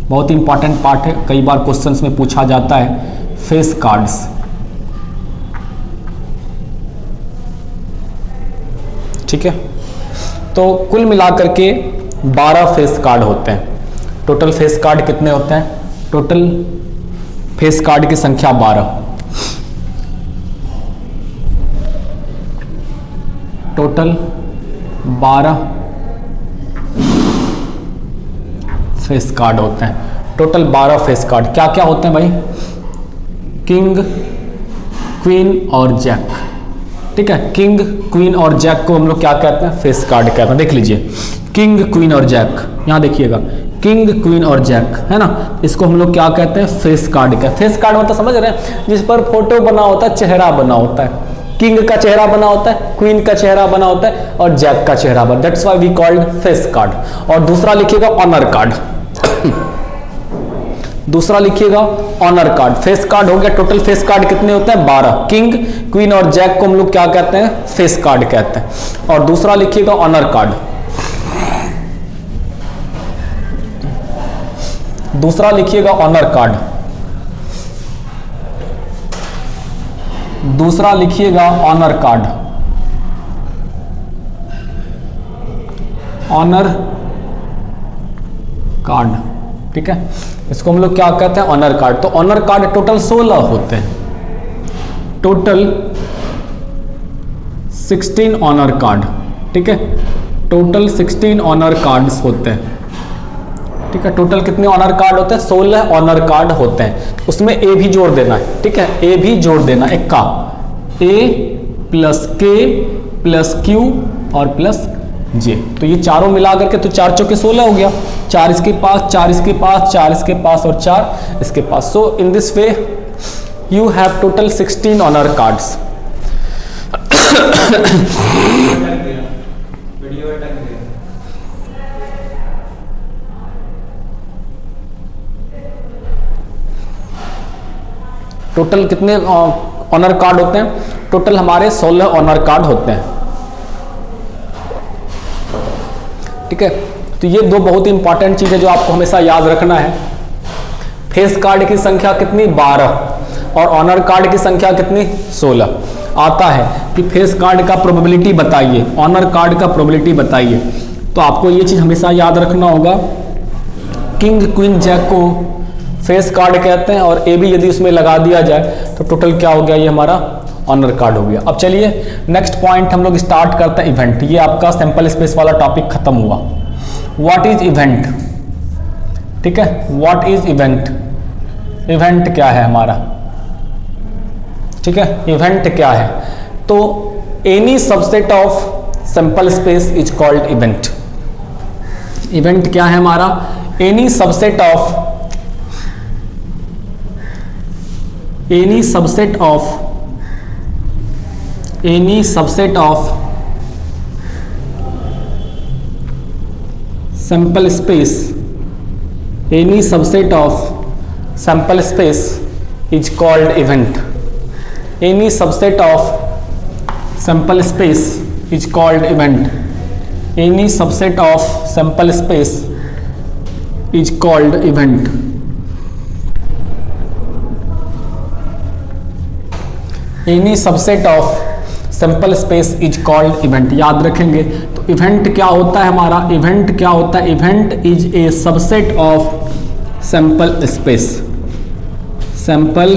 बहुत ही इंपॉर्टेंट पार्ट है, कई बार क्वेश्चंस में पूछा जाता है। फेस कार्ड्स, ठीक है, तो कुल मिलाकर के 12 फेस कार्ड होते हैं। टोटल फेस कार्ड कितने होते हैं? टोटल फेस कार्ड की संख्या 12। टोटल 12 फेस कार्ड होते हैं। टोटल 12 फेस कार्ड क्या क्या होते हैं भाई? किंग, क्वीन और जैक। ठीक है, किंग, क्वीन और जैक को हम लोग क्या कहते हैं? फेस कार्ड कहते हैं। देख लीजिए, किंग, क्वीन और जैक, यहां देखिएगा, किंग, क्वीन और जैक, है ना, इसको हम लोग क्या कहते हैं? फेस कार्ड कहते हैं। फेस कार्ड मतलब समझ रहे हैं, जिस पर फोटो बना होता है, चेहरा बना होता है। किंग का चेहरा बना होता है, क्वीन का चेहरा बना होता है और जैक का चेहरा बना, that's why we called face card. और दूसरा लिखिएगा ऑनर कार्ड। दूसरा लिखिएगा ऑनर कार्ड। फेस कार्ड हो गया। टोटल फेस कार्ड कितने होते हैं? 12। किंग, क्वीन और जैक को हम लोग क्या कहते हैं? फेस कार्ड कहते हैं। और दूसरा लिखिएगा ऑनर कार्ड। दूसरा लिखिएगा ऑनर कार्ड। दूसरा लिखिएगा ऑनर कार्ड। ऑनर कार्ड, ठीक है, इसको हम लोग क्या कहते हैं? Honour card. तो ऑनर कार्ड टोटल 16 होते हैं। टोटल 16 ऑनर कार्ड, ठीक है, टोटल 16 ऑनर कार्ड्स होते हैं। ठीक है, टोटल कितने ऑनर कार्ड होते हैं? 16 ऑनर कार्ड होते हैं। उसमें ए भी जोड़ देना है। ठीक है, ए भी जोड़ देना, एक का ए प्लस के प्लस क्यू और प्लस जे। तो ये चारों मिला करके तो 4 चौके 16 हो गया। 4 इसके पास, 4 इसके पास, 4 इसके पास और 4 इसके पास। So in this way you have total 16 honour cards. Total कितने ऑनर कार्ड होते हैं? टोटल हमारे 16 ऑनर कार्ड होते हैं। ठीक है, तो ये 2 बहुत ही इंपॉर्टेंट चीज है जो आपको हमेशा याद रखना है। फेस कार्ड की संख्या कितनी? 12 और ऑनर कार्ड की संख्या कितनी? 16। आता है कि फेस कार्ड का प्रोबेबिलिटी बताइए, ऑनर कार्ड का प्रोबेबिलिटी बताइए। तो आपको ये चीज हमेशा याद रखना होगा। किंग, क्वीन, जैक को फेस कार्ड कहते हैं और ए भी यदि उसमें लगा दिया जाए तो टोटल क्या हो गया? ये हमारा ऑनर कार्ड हो गया। अब चलिए नेक्स्ट पॉइंट हम लोग स्टार्ट करते हैं, इवेंट। ये आपका सैंपल स्पेस वाला टॉपिक खत्म हुआ। What is event? ठीक है, व्हाट इज इवेंट? इवेंट क्या है हमारा? ठीक है, इवेंट क्या है? तो any subset of sample space is called event. Event क्या है हमारा? Any subset of any subset of sample space, any subset of sample space is called event. Any subset of sample space is called event. Any subset of sample space is called event. Any subset of sample space is called event. याद रखेंगे तो event क्या होता है हमारा? Event क्या होता है? Event is a subset of sample space. Sample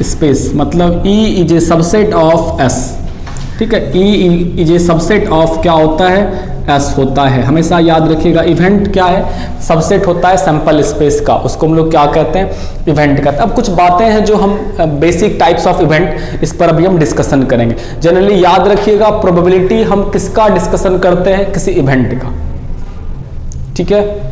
space, मतलब E is a subset of S, ठीक है। E is a subset of क्या होता है, S होता है। हमेशा याद रखिएगा, इवेंट क्या है, सबसेट होता है सैंपल स्पेस का, उसको हम लोग क्या कहते हैं, इवेंट कहते हैं। अब कुछ बातें हैं जो हम बेसिक टाइप्स ऑफ इवेंट, इस पर अभी हम डिस्कशन करेंगे। जनरली याद रखिएगा, प्रोबेबिलिटी हम किसका डिस्कशन करते हैं, किसी इवेंट का, ठीक है।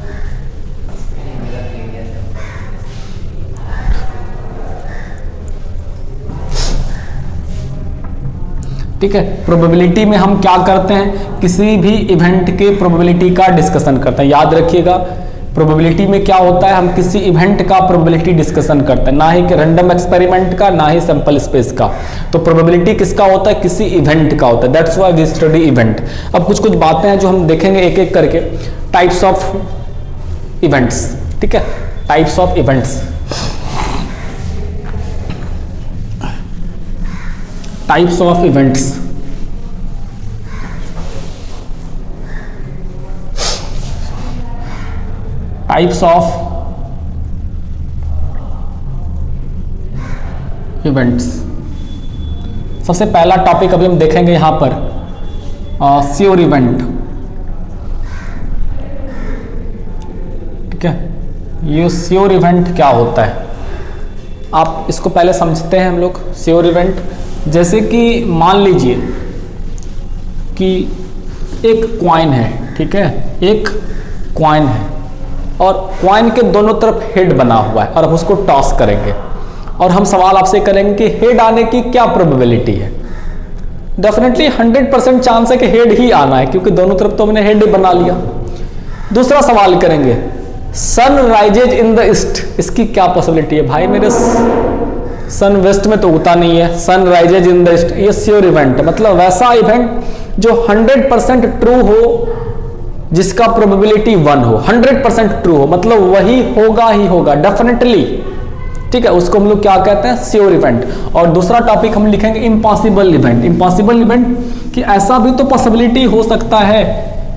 ठीक है, प्रोबेबिलिटी में हम क्या करते हैं, किसी भी इवेंट के प्रोबेबिलिटी का डिस्कशन करते हैं। याद रखिएगा, प्रोबेबिलिटी में क्या होता है, हम किसी इवेंट का प्रोबेबिलिटी डिस्कशन करते हैं, ना ही कि रैंडम एक्सपेरिमेंट का, ना ही सैंपल स्पेस का। तो प्रोबेबिलिटी किसका होता है, किसी इवेंट का होता है। That's why we study event. अब कुछ बातें हैं जो हम देखेंगे एक एक करके, टाइप्स ऑफ इवेंट्स, ठीक है, types of events. Types of events, types of events. सबसे पहला टॉपिक अभी हम देखेंगे यहां पर, श्योर इवेंट, ठीक है। ये श्योर इवेंट क्या होता है, आप इसको पहले समझते हैं हम लोग। श्योर इवेंट, जैसे कि मान लीजिए कि एक कॉइन है, ठीक है, एक कॉइन है और कॉइन के दोनों तरफ हेड बना हुआ है और हम उसको टॉस करेंगे और हम सवाल आपसे करेंगे कि हेड आने की क्या प्रोबेबिलिटी है। डेफिनेटली 100% चांस है कि हेड ही आना है, क्योंकि दोनों तरफ तो हमने हेड ही बना लिया। दूसरा सवाल करेंगे, sun rises in the east, इसकी क्या पॉसिबिलिटी है। भाई मेरे सन वेस्ट में तो उगता नहीं है, sun rises in the east, ये श्योर इवेंट है। मतलब वैसा इवेंट जो 100% ट्रू हो, जिसका प्रोबेबिलिटी 1 हो, 100% ट्रू हो, मतलब वही होगा ही होगा डेफिनेटली, ठीक है, उसको हम लोग क्या कहते हैं, श्योर इवेंट। और दूसरा टॉपिक हम लिखेंगे इम्पॉसिबल इवेंट। इम्पॉसिबल इवेंट कि ऐसा भी तो पॉसिबिलिटी हो सकता है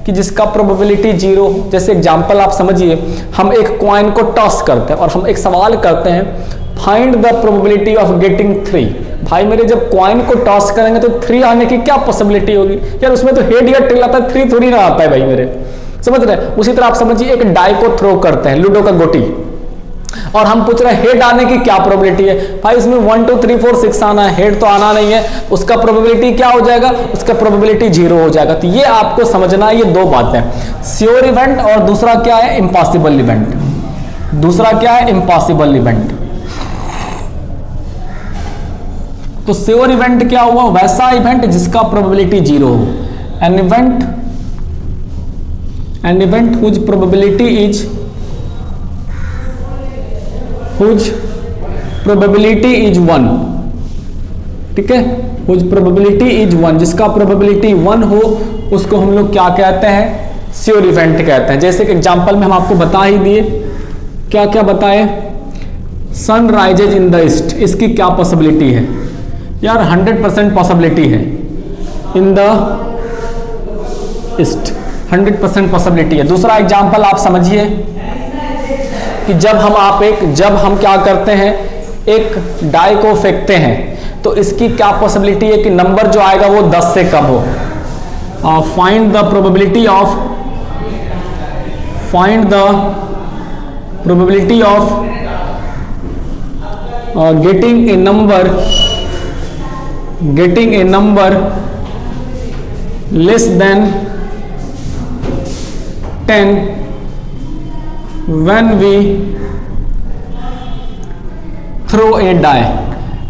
कि जिसका प्रोबेबिलिटी 0 हो। जैसे एग्जांपल आप समझिए, हम एक कॉइन को टॉस करते हैं और हम एक सवाल करते हैं, find the probability of getting 3। भाई मेरे जब कॉइन को टॉस करेंगे तो 3 आने की क्या पॉसिबिलिटी होगी यार, उसमें तो हेड या टेल आता है, 3 थोड़ी ना आता है भाई मेरे, समझ रहे हैं। उसी तरह आप समझिए, एक डाई को थ्रो करते हैं, लूडो का गोटी, और हम पूछ रहे हैं हेड आने की क्या प्रोबेबिलिटी है। भाई इसमें 1 2 3 4 6 आना है, हेड तो आना नहीं है, उसका प्रोबेबिलिटी क्या हो जाएगा, उसका प्रोबेबिलिटी 0 हो जाएगा। तो ये आपको समझना है, ये दो बातें, श्योर इवेंट और दूसरा क्या है, इम्पॉसिबल इवेंट। दूसरा क्या है, इम्पॉसिबल इवेंट। तो श्योर इवेंट क्या हुआ, वैसा इवेंट जिसका प्रोबेबिलिटी 0 हो। An event whose probability is probability is 1, ठीक है, हुज प्रोबेबिलिटी इज 1, जिसका प्रोबेबिलिटी 1 हो उसको हम लोग क्या कहते हैं, श्योर इवेंट कहते हैं। जैसे कि एग्जांपल में हम आपको बता ही दिए, क्या क्या बताए, sun rises in the east, इसकी क्या पॉसिबिलिटी है यार, 100% पॉसिबिलिटी है, इन द ईस्ट 100% पॉसिबिलिटी है। दूसरा एग्जांपल आप समझिए कि जब हम क्या करते हैं, एक डाई को फेंकते हैं, तो इसकी क्या पॉसिबिलिटी है कि नंबर जो आएगा वो 10 से कम हो। Find the probability of getting a number less than 10 when we throw a die।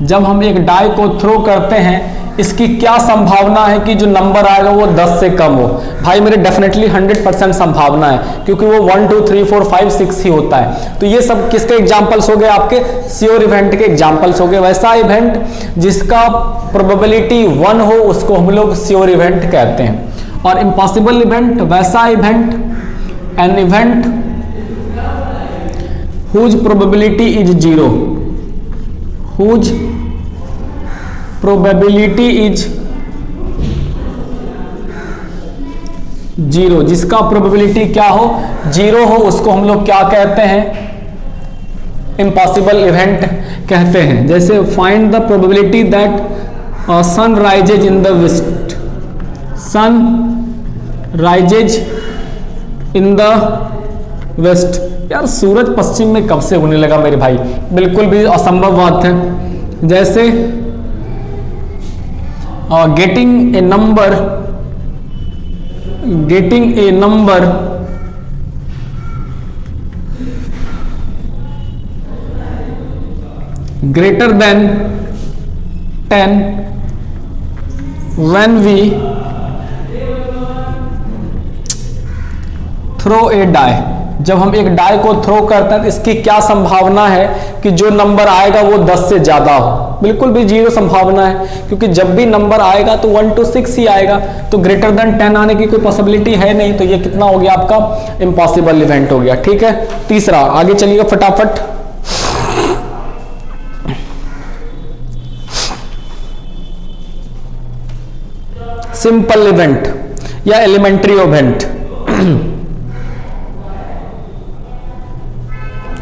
जब हम एक डाई को थ्रो करते हैं, इसकी क्या संभावना है कि जो नंबर आएगा वो 10 से कम हो। भाई मेरे डेफिनेटली 100% संभावना है, क्योंकि वो 1 2 3 4 5 6 ही होता है। तो ये सब किसके एग्जांपल्स हो गए, आपके श्योर इवेंट के एग्जांपल्स हो गए। वैसा इवेंट जिसका प्रोबेबिलिटी 1 हो उसको हम लोग श्योर इवेंट कहते हैं। और इम्पॉसिबल इवेंट, वैसा event, an event whose probability is 0, whose probability is 0, जिसका प्रोबेबिलिटी क्या हो, 0 हो, उसको हम लोग क्या कहते हैं, इम्पॉसिबल इवेंट कहते हैं। जैसे find the probability that sun rises in the west, sun rises in the west. यार सूरज पश्चिम में कब से होने लगा मेरे भाई, बिल्कुल भी असंभव बात है। जैसे getting a number greater than 10 when we throw a die। जब हम एक डाई को थ्रो करते हैं तो इसकी क्या संभावना है कि जो नंबर आएगा वो 10 से ज्यादा हो? बिल्कुल भी 0 संभावना है, क्योंकि जब भी नंबर आएगा तो 1 to 6 ही आएगा, तो ग्रेटर देन 10 आने की कोई पॉसिबिलिटी है नहीं। तो ये कितना हो गया आपका इम्पॉसिबल इवेंट हो गया। ठीक है, तीसरा आगे चलिएगा फटाफट। सिंपल इवेंट या एलिमेंट्री इवेंट।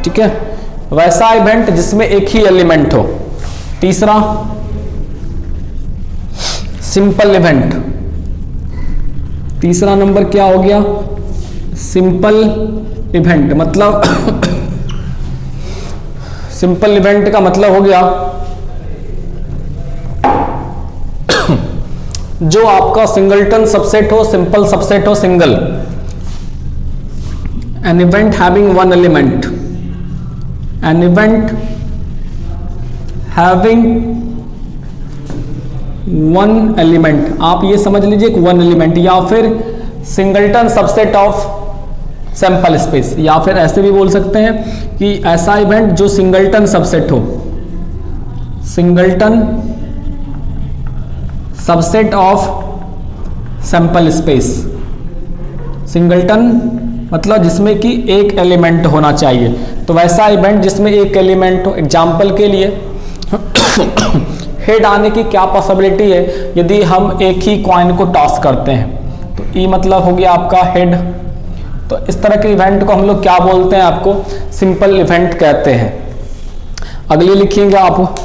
ठीक है, वैसा इवेंट जिसमें एक ही एलिमेंट हो। तीसरा सिंपल इवेंट। तीसरा नंबर क्या हो गया? Simple event. मतलब सिंपल इवेंट का मतलब हो गया जो आपका सिंगलटन सबसेट हो, सिंपल सबसेट हो, single. An event having one element, an event having one element, आप ये समझ लीजिए कि वन एलिमेंट, या फिर singleton subset of sample space, या फिर ऐसे भी बोल सकते हैं कि ऐसा इवेंट जो सिंगलटन सबसेट हो, singleton subset of sample space. Singleton मतलब जिसमें कि एक एलिमेंट होना चाहिए, तो वैसा इवेंट जिसमें एक एलिमेंट हो। एग्जाम्पल के लिए हेड आने की क्या पॉसिबिलिटी है यदि हम एक ही कॉइन को टॉस करते हैं, तो ई मतलब हो गया आपका हेड। तो इस तरह के इवेंट को हम लोग क्या बोलते हैं? आपको सिंपल इवेंट कहते हैं। अगले लिखिएगा आप,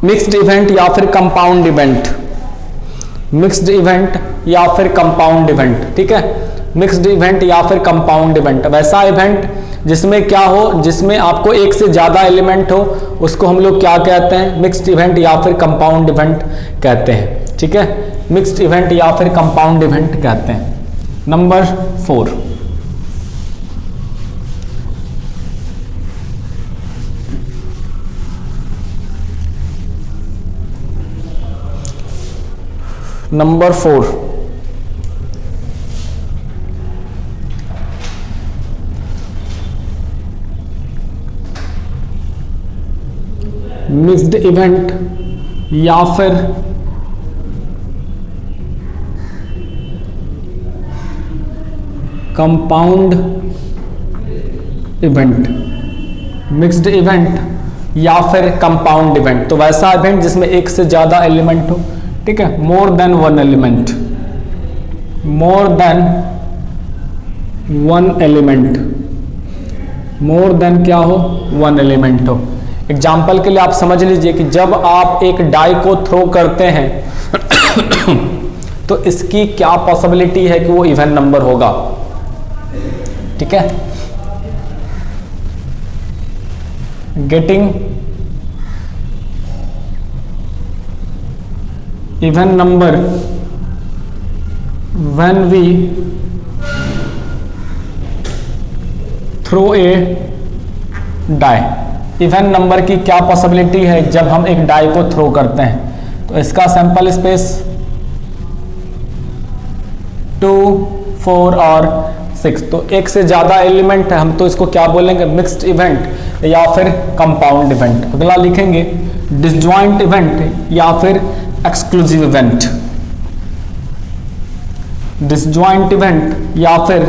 मिक्स्ड इवेंट या फिर कंपाउंड इवेंट। मिक्स्ड इवेंट या फिर कंपाउंड इवेंट। ठीक है, मिक्स्ड इवेंट या फिर कंपाउंड इवेंट, वैसा इवेंट जिसमें क्या हो, जिसमें आपको एक से ज्यादा एलिमेंट हो, उसको हम लोग क्या कहते हैं? मिक्स्ड इवेंट या फिर कंपाउंड इवेंट कहते हैं। ठीक है, मिक्स्ड इवेंट या फिर कंपाउंड इवेंट कहते हैं। नंबर 4, नंबर 4 मिक्स्ड इवेंट या फिर कंपाउंड इवेंट। मिक्स्ड इवेंट या फिर कंपाउंड इवेंट, तो वैसा इवेंट जिसमें एक से ज्यादा एलिमेंट हो। ठीक है, more than one element, more than one element, more than क्या हो? वन एलिमेंट हो। एग्जाम्पल के लिए आप समझ लीजिए कि जब आप एक डाई को थ्रो करते हैं तो इसकी क्या पॉसिबिलिटी है कि वो इवन नंबर होगा। ठीक है, getting even number when we throw a die। Even number की क्या पॉसिबिलिटी है जब हम एक डाई को थ्रो करते हैं? तो इसका सैंपल स्पेस 2, 4 और 6, तो एक से ज्यादा एलिमेंट है, हम तो इसको क्या बोलेंगे? मिक्स्ड इवेंट या फिर कंपाउंड इवेंट। अगला लिखेंगे डिसजॉइंट इवेंट या फिर एक्सक्लूसिव इवेंट। डिसजॉइंट इवेंट या फिर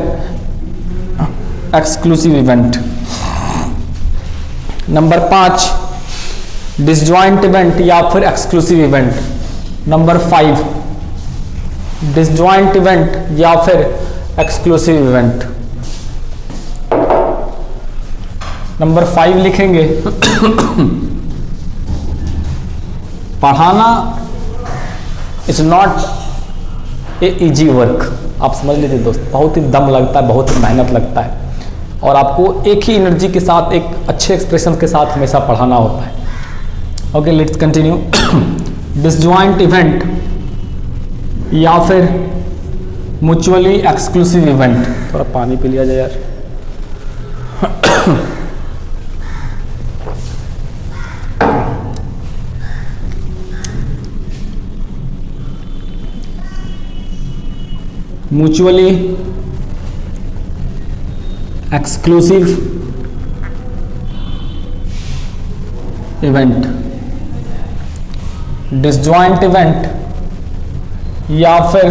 exclusive event. Number 5 disjoint event या फिर exclusive event. Number 5 disjoint event या फिर एक्सक्लूसिव इवेंट। नंबर 5 लिखेंगे पढ़ाना is not a easy work. आप समझ लीजिए दोस्त, बहुत ही दम लगता है, बहुत ही मेहनत लगता है, और आपको एक ही एनर्जी के साथ, एक अच्छे एक्सप्रेशन के साथ हमेशा पढ़ाना होता है। Okay, let's continue. Disjoint event या फिर म्यूचुअली एक्सक्लूसिव इवेंट। थोड़ा पानी पी लिया जाए यार। Mutually exclusive event, disjoint event या फिर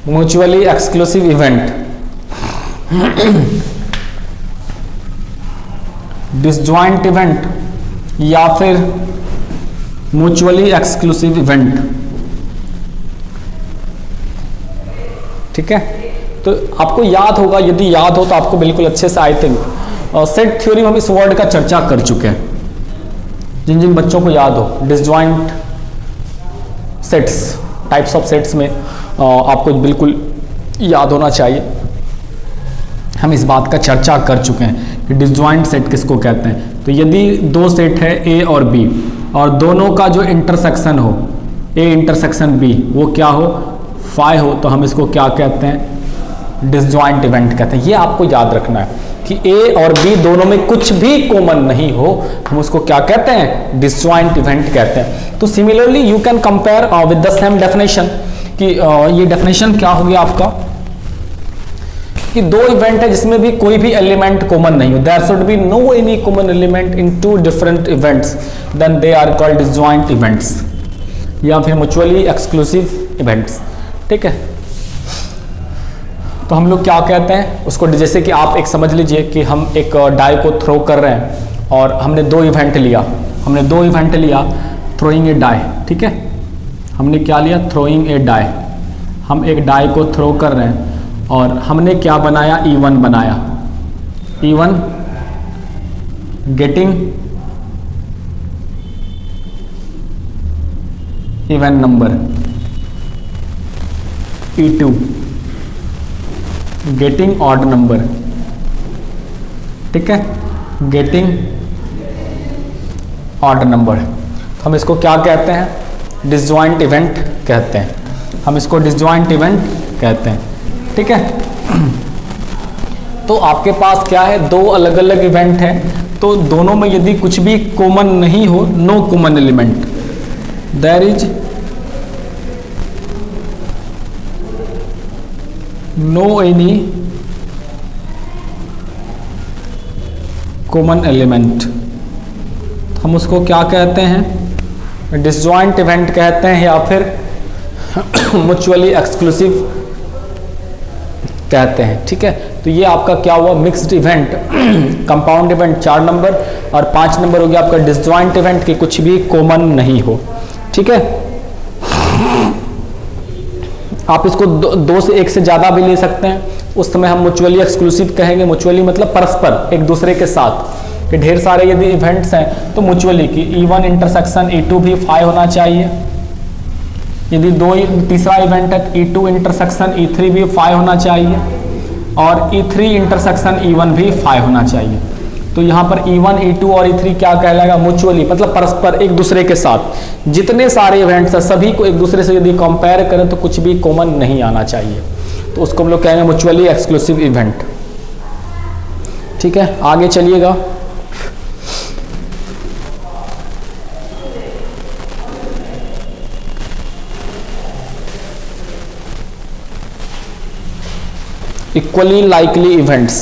mutually exclusive event. Disjoint event या फिर म्यूचुअली एक्सक्लूसिव इवेंट। ठीक है, तो आपको याद होगा, यदि याद हो तो आपको बिल्कुल अच्छे से आई थिंक सेट थ्योरी में हम इस वर्ड का चर्चा कर चुके हैं। जिन जिन बच्चों को याद हो, disjoint sets, types of sets में आपको बिल्कुल याद होना चाहिए। हम इस बात का चर्चा कर चुके हैं कि डिसजॉइंट सेट किसको कहते हैं। तो यदि दो सेट है ए और बी, और दोनों का जो इंटरसेक्शन हो, ए इंटरसेक्शन बी, वो क्या हो, फाई हो, तो हम इसको क्या कहते हैं, डिसजॉइंट इवेंट कहते हैं। ये आपको याद रखना है कि ए और बी दोनों में कुछ भी कॉमन नहीं हो, हम उसको क्या कहते हैं, डिसजॉइंट इवेंट कहते हैं। तो similarly you can compare with the same definition, कि ये डेफिनेशन क्या हो गया आपका, कि दो इवेंट है जिसमें भी कोई भी एलिमेंट कॉमन नहीं हो, there should be no any common element in two different events, then they are called disjoint events या फिर म्यूचुअली एक्सक्लूसिव इवेंट्स। ठीक है, तो हम लोग क्या कहते हैं उसको, जैसे कि आप एक समझ लीजिए कि हम एक डाई को थ्रो कर रहे हैं और हमने दो इवेंट लिया, थ्रोइंग ए डाई। ठीक है, हमने क्या लिया, थ्रोइंग ए डाई। हम एक डाई को थ्रो कर रहे हैं और हमने क्या बनाया, E1 बनाया। E1 getting even number, E2 getting odd number. ठीक है, गेटिंग ऑड नंबर। हम इसको क्या कहते हैं, डिसजॉइंट इवेंट कहते हैं। हम इसको डिसजॉइंट इवेंट कहते हैं। ठीक है, तो आपके पास क्या है, दो अलग अलग इवेंट हैं, तो दोनों में यदि कुछ भी कॉमन नहीं हो, no common element, there is no any common element, हम उसको क्या कहते हैं, डिसजॉइंट इवेंट कहते हैं या फिर म्यूचुअली एक्सक्लूसिव कहते हैं। ठीक है, तो ये आपका क्या हुआ, mixed event, compound event 4 number, और 5 नंबर हो गया आपका डिसजॉइंट इवेंट कि कुछ भी कॉमन नहीं हो। ठीक है, आप इसको दो से एक से ज़्यादा भी ले सकते हैं, उस समय हम म्यूचुअली एक्सक्लूसिव कहेंगे। म्यूचुअली मतलब परस्पर, एक दूसरे के साथ, कि ढेर सारे यदि इवेंट्स हैं तो म्यूचुअली की E1 इंटरसेक्शन E2 भी फाई होना चाहिए। यदि तीसरा इवेंट है E2 इंटरसेक्शन E3 भी फाई होना चाहिए, और E3 इंटरसेक्शन E1 भी फाई होना चाहिए। तो यहाँ पर E1, E2 और E3 क्या कहलाएगा, म्यूचुअली मतलब परस्पर, एक दूसरे के साथ। जितने सारे इवेंट्स हैं सभी को एक दूसरे से यदि कंपेयर करें तो कुछ भी कॉमन नहीं आना चाहिए, तो उसको हम लोग कहेंगे म्यूचुअली एक्सक्लूसिव इवेंट। ठीक है, आगे चलिएगा। इक्वली लाइकली इवेंट्स,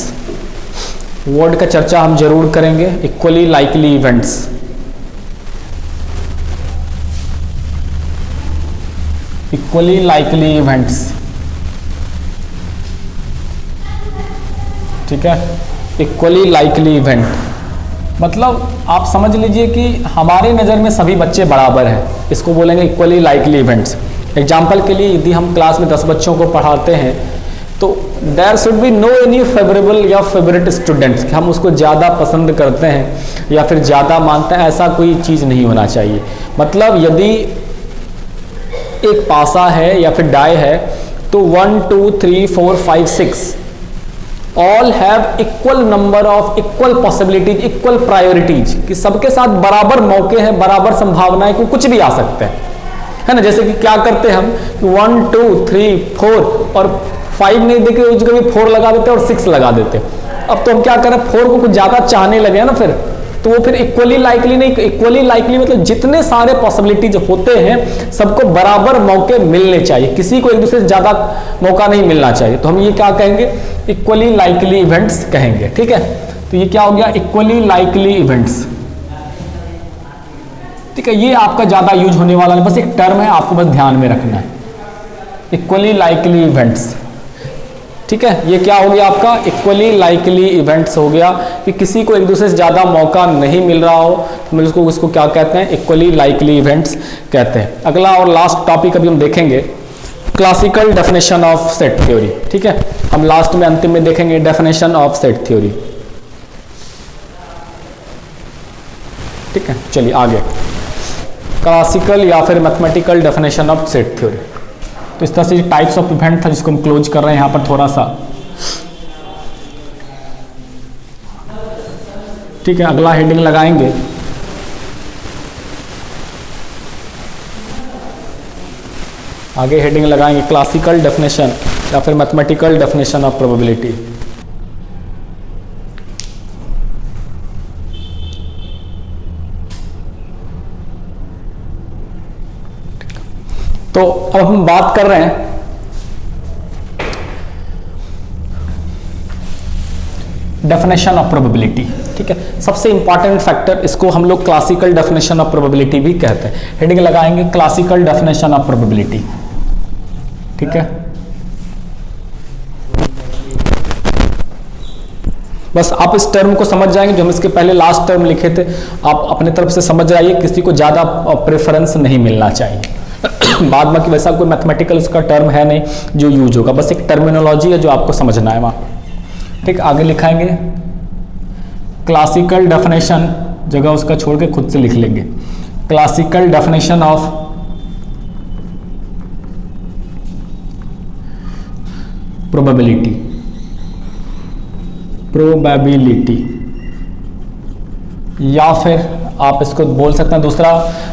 वर्ड का चर्चा हम जरूर करेंगे। Equally likely events, equally likely events. ठीक है, इक्वली लाइकली इवेंट मतलब आप समझ लीजिए कि हमारे नज़र में सभी बच्चे बराबर हैं, इसको बोलेंगे इक्वली लाइकली इवेंट्स। एग्जाम्पल के लिए यदि हम क्लास में 10 बच्चों को पढ़ाते हैं तो there should be no any favourable या फेवरेट स्टूडेंट्स कि हम उसको ज़्यादा पसंद करते हैं या फिर ज़्यादा मानते हैं, ऐसा कोई चीज़ नहीं होना चाहिए। मतलब यदि एक पासा है या फिर डाई है तो 1 2 3 4 5 6 all have equal number of equal possibilities, equal priorities, कि सबके साथ बराबर मौके हैं, बराबर संभावनाएं, को कुछ भी आ सकते हैं, है ना। जैसे कि क्या करते हैं हम 1 2 3 4 और 5 नहीं देके उस जगह भी 4 लगा देते और 6 लगा देते। अब तो हम क्या करें, 4 को कुछ ज्यादा चाहने लगे ना फिर, तो वो फिर इक्वली लाइकली नहीं, इक्वली लाइकली मतलब जितने सारे पॉसिबिलिटीज होते हैं सबको बराबर मौके मिलने चाहिए, किसी को एक दूसरे से ज्यादा मौका नहीं मिलना चाहिए। तो हम ये क्या कहेंगे, इक्वली लाइकली इवेंट्स कहेंगे, ठीक है। तो ये क्या हो गया, इक्वली लाइकली इवेंट्स, ठीक है। ये आपका ज्यादा यूज होने वाला है, बस एक टर्म है, आपको बस ध्यान में रखना है, इक्वली लाइकली इवेंट्स, ठीक है। ये क्या हो गया आपका, इक्वली लाइकली इवेंट्स हो गया कि किसी को एक दूसरे से ज्यादा मौका नहीं मिल रहा हो, तो उसको क्या कहते हैं, इक्वली लाइकली इवेंट्स कहते हैं। अगला और लास्ट टॉपिक अभी हम देखेंगे, classical definition of set theory, ठीक है। हम लास्ट में अंतिम में देखेंगे डेफिनेशन ऑफ सेट थ्योरी, ठीक है। चलिए आगे, क्लासिकल या फिर mathematical definition of set theory. तो इस तरह से टाइप्स ऑफ इवेंट था जिसको हम क्लोज कर रहे हैं यहां पर थोड़ा सा, ठीक है। अगला हेडिंग लगाएंगे आगे, हेडिंग लगाएंगे क्लासिकल डेफिनेशन या फिर मैथमेटिकल डेफिनेशन ऑफ प्रोबेबिलिटी। तो अब हम बात कर रहे हैं डेफिनेशन ऑफ प्रोबेबिलिटी, ठीक है। सबसे इंपॉर्टेंट फैक्टर, इसको हम लोग क्लासिकल डेफिनेशन ऑफ प्रोबेबिलिटी भी कहते हैं। हेडिंग लगाएंगे क्लासिकल डेफिनेशन ऑफ प्रोबेबिलिटी, ठीक है। बस आप इस टर्म को समझ जाएंगे, जो हम इसके पहले लास्ट टर्म लिखे थे, आप अपने तरफ से समझ जाइए, किसी को ज्यादा प्रेफरेंस नहीं मिलना चाहिए। बाद में कि वैसा कोई मैथमेटिकल उसका टर्म है नहीं जो यूज होगा, बस एक टर्मिनोलॉजी है जो आपको समझना है वहां, ठीक। आगे लिखाएंगे क्लासिकल डेफिनेशन, जगह उसका छोड़ के खुद से लिख लेंगे, classical definition of probability, probability, या फिर आप इसको बोल सकते हैं दूसरा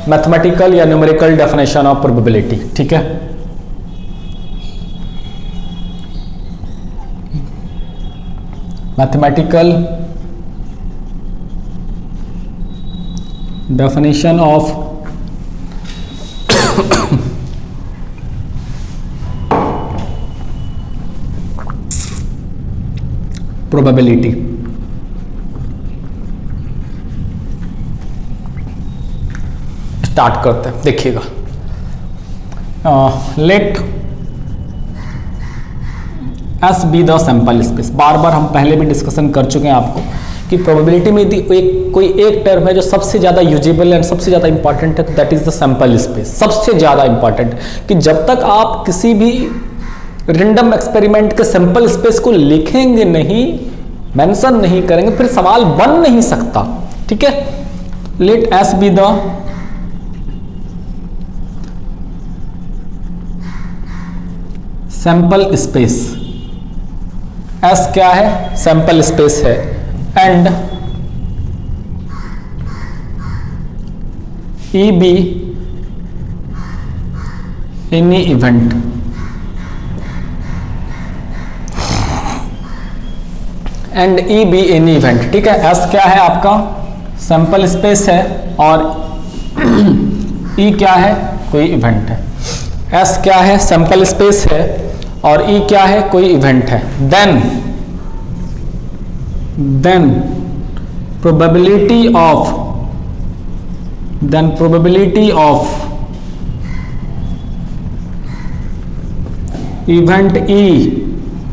मैथमेटिकल या न्यूमेरिकल डेफिनेशन ऑफ प्रोबेबिलिटी, ठीक है। Mathematical definition of probability. Start करते हैं, देखिएगा। Let S be the sample space. बार बार हम पहले भी डिस्कशन कर चुके हैं आपको कि प्रोबेबिलिटी में यदि कोई एक टर्म है जो सबसे ज्यादा यूजेबल है, सबसे ज्यादा इंपॉर्टेंट है, तो that is the sample space. सबसे ज्यादा इंपॉर्टेंट कि जब तक आप किसी भी रेंडम एक्सपेरिमेंट के सैंपल स्पेस को लिखेंगे नहीं, मेंशन नहीं करेंगे, फिर सवाल बन नहीं सकता, ठीक है। Let S be the sample space, S क्या है, सैंपल स्पेस है, and E be any event, and E be any event, ठीक है। एस क्या है आपका, सैंपल स्पेस है, और ई क्या है, कोई इवेंट है। एस क्या है, सैंपल स्पेस है, और ई क्या है, कोई इवेंट है। Then probability of event E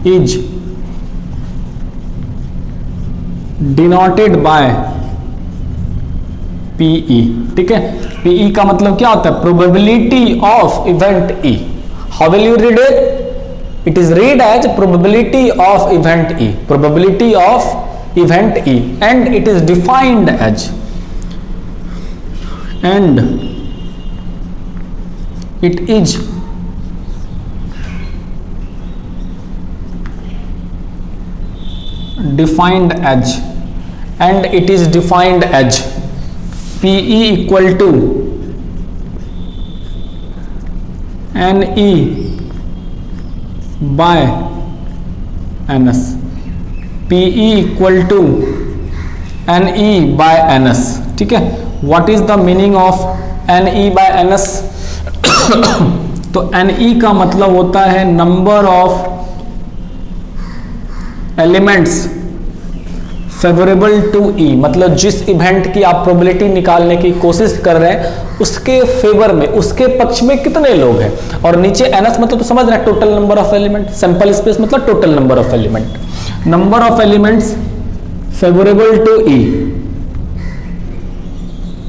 is denoted by P E, ठीक है। पीई का मतलब क्या होता है, probability of event E. How will you read it, It is read as probability of event E. Probability of event E, and it is defined as, and it is defined as, and it is defined as PE equal to NE by NS. PE equal to NE by NS. ठीक है, what is the meaning of NE by NS? तो NE का मतलब होता है number of elements favourable to E, मतलब जिस event की आप प्रोबेबिलिटी निकालने की कोशिश कर रहे हैं उसके फेवर में, उसके पक्ष में कितने लोग हैं। और नीचे NS मतलब तो समझ रहे हैं total number of element, sample space मतलब total number of element, number of elements favourable to E,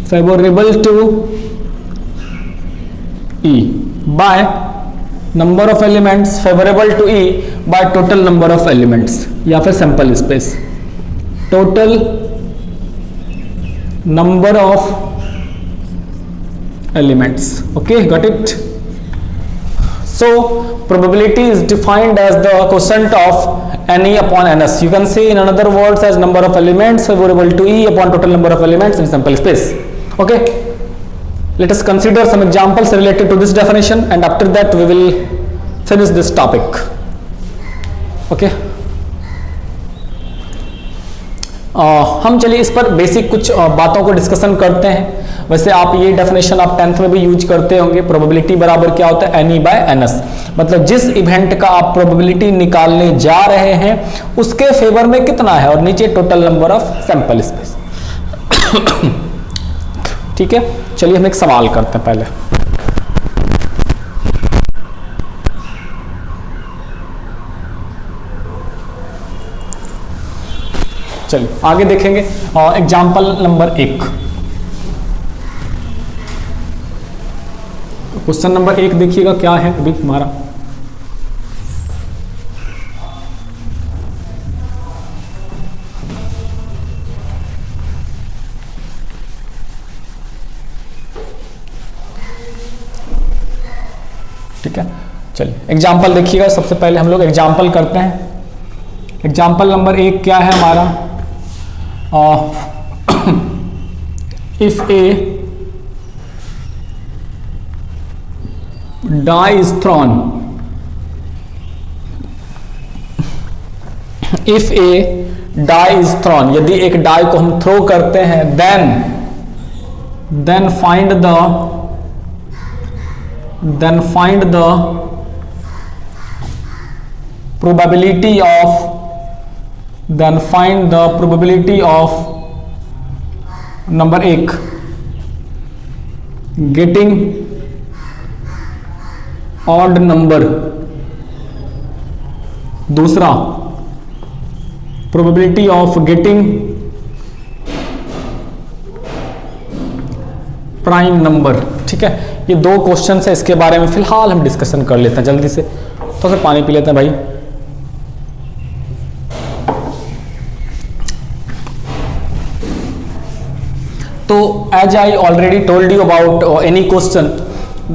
favourable to E by number of elements favorable to E by total number of elements, या फिर sample space, total number of elements. Okay, got it? So probability is defined as the quotient of NE upon NS. You can say in another words as number of elements favorable to E upon total number of elements in sample space. Okay, let us consider some examples related to this definition, and after that we will finish this topic. Okay, हम चलिए इस पर basic कुछ बातों को discussion करते हैं। वैसे आप ये डेफिनेशन आप 10th में भी यूज करते होंगे। प्रोबेबिलिटी बराबर क्या होता है, NE by NS, मतलब जिस इवेंट का आप प्रोबेबिलिटी निकालने जा रहे हैं उसके फेवर में कितना है, और नीचे total number of sample space. ठीक है, चलिए हम एक सवाल करते हैं पहले। चलिए आगे देखेंगे एग्जाम्पल नंबर 1। क्वेश्चन नंबर 1 देखिएगा क्या है अभी हमारा। ठीक है, चलिए एग्जाम्पल देखिएगा। सबसे पहले हम लोग एग्जाम्पल करते हैं। एग्जाम्पल नंबर 1 क्या है हमारा, if a die is thrown, if a die is thrown, यदि एक डाई को हम थ्रो करते हैं, then find the probability of, then find the probability of number 1 getting odd number, दूसरा probability of getting prime number. ठीक है, ये 2 क्वेश्चन है, इसके बारे में फिलहाल हम डिस्कशन कर लेते हैं जल्दी से। तो फिर पानी पी लेते हैं भाई। तो as I already told you about any question,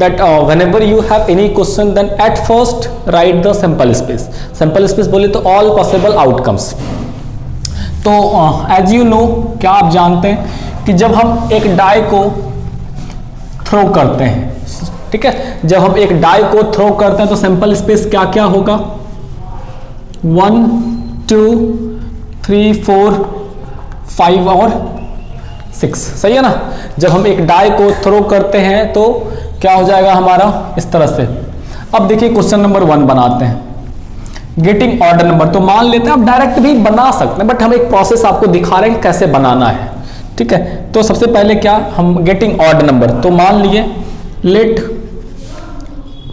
that whenever you have any question, then at first write the sample space. sample space बोले तो all possible outcomes। तो as you know, क्या आप जानते हैं कि जब हम एक डाई को थ्रो करते हैं, ठीक है, जब हम एक डाई को थ्रो करते हैं तो सैंपल स्पेस क्या क्या होगा, 1 2 3 4 5 और 6, सही है ना। जब हम एक डाई को थ्रो करते हैं तो क्या हो जाएगा हमारा, इस तरह से। अब देखिए क्वेश्चन नंबर 1 बनाते हैं, गेटिंग ऑर्डर नंबर। तो मान लेते हैं आप डायरेक्ट भी बना सकते हैं, बट हम एक प्रोसेस आपको दिखा रहे हैं कैसे बनाना है। ठीक है, तो सबसे पहले क्या, हम गेटिंग ऑर्डर नंबर, तो मान लिए लेट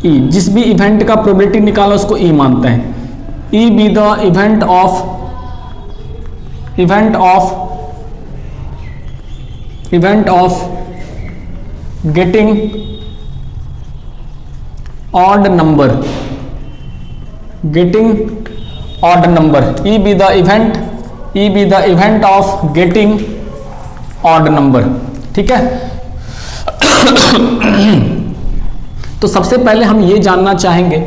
E, जिस भी इवेंट का प्रोबेबिलिटी निकाला उसको E मानते हैं, E be the event of getting odd number getting odd number, E be the event of getting odd number, ठीक है। तो सबसे पहले हम ये जानना चाहेंगे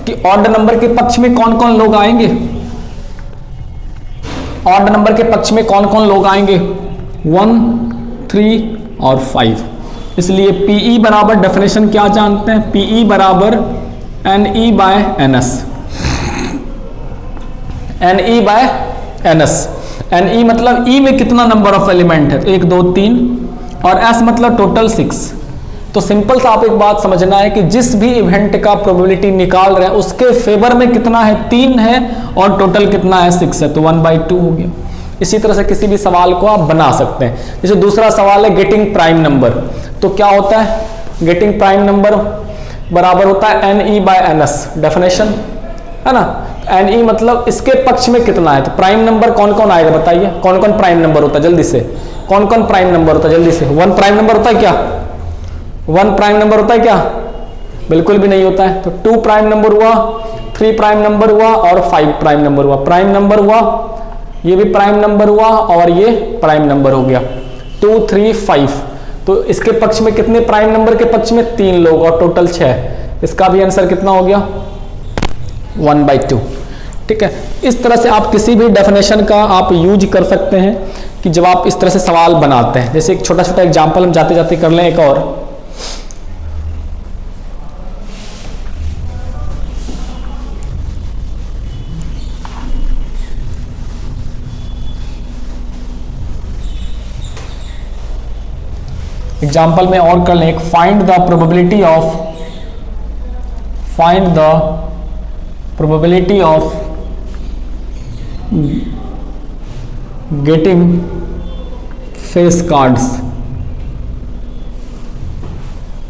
कि ऑड नंबर के पक्ष में कौन कौन लोग आएंगे, ऑड नंबर के पक्ष में कौन कौन लोग आएंगे, 1, 3 और 5। इसलिए PE बराबर डेफिनेशन क्या जानते हैं, PE बराबर NE by NS, NE by NS। NE मतलब E में कितना नंबर ऑफ एलिमेंट है, 1 2 3, और S मतलब टोटल 6। तो सिंपल सा आप एक बात समझना है कि जिस भी इवेंट का प्रोबेबिलिटी निकाल रहे हैं उसके फेवर में कितना है, 3 है, और टोटल कितना है, 6 है, तो 1/2 हो गया। इसी तरह से किसी भी सवाल को आप बना सकते हैं। जैसे दूसरा सवाल है गेटिंग प्राइम नंबर, तो क्या होता है, गेटिंग प्राइम नंबर बराबर होता है NE बाय NS, डेफिनेशन है ना। NE मतलब इसके पक्ष में कितना है, तो प्राइम नंबर कौन कौन आएगा बताइए, कौन कौन प्राइम नंबर होता है, जल्दी से कौन कौन प्राइम नंबर होता है, जल्दी से। 1 प्राइम नंबर होता है क्या, 1 प्राइम नंबर होता है क्या, बिल्कुल भी नहीं होता है। तो 2 प्राइम नंबर हुआ, 3 प्राइम नंबर हुआ, और 5 प्राइम नंबर हुआ। प्राइम नंबर हुआ, ये भी प्राइम नंबर हुआ, और ये प्राइम नंबर हो गया, 2 3 5। तो इसके पक्ष में कितने प्राइम नंबर के पक्ष में, 3 लोग, और टोटल 6। इसका भी आंसर कितना हो गया, 1/2, ठीक है। इस तरह से आप किसी भी डेफिनेशन का आप यूज कर सकते हैं कि जब आप इस तरह से सवाल बनाते हैं। जैसे एक छोटा छोटा एग्जाम्पल हम जाते जाते कर लें, एक और। एग्जाम्पल में और कर लें एक, find the probability of getting face cards,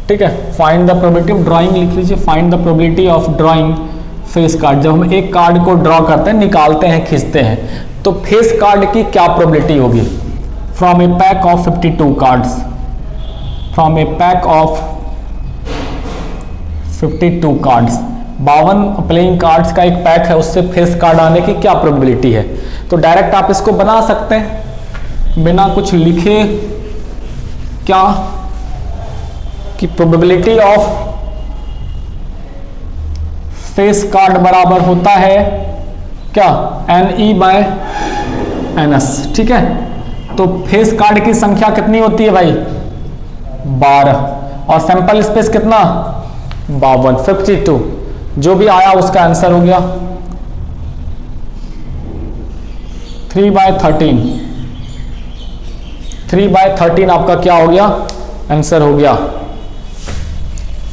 ठीक है। Find the probability of drawing लिख लीजिए, find the probability of drawing face card. जब हम एक कार्ड को ड्रॉ करते हैं, निकालते हैं, खींचते हैं, तो फेस कार्ड की क्या प्रोबेबिलिटी होगी, from A pack of 52 cards, from A pack of 52 cards, 52 playing cards का एक पैक है, उससे फेस कार्ड आने की क्या प्रोबेबिलिटी है। तो डायरेक्ट आप इसको बना सकते हैं बिना कुछ लिखे, क्या कि प्रोबेबिलिटी ऑफ फेस कार्ड बराबर होता है क्या, NE बाय NS, ठीक है। तो फेस कार्ड की संख्या कितनी होती है भाई, 12, और सैंपल स्पेस कितना, 52, 52। जो भी आया उसका आंसर हो गया 3/13, 3/13 आपका क्या हो गया, आंसर हो गया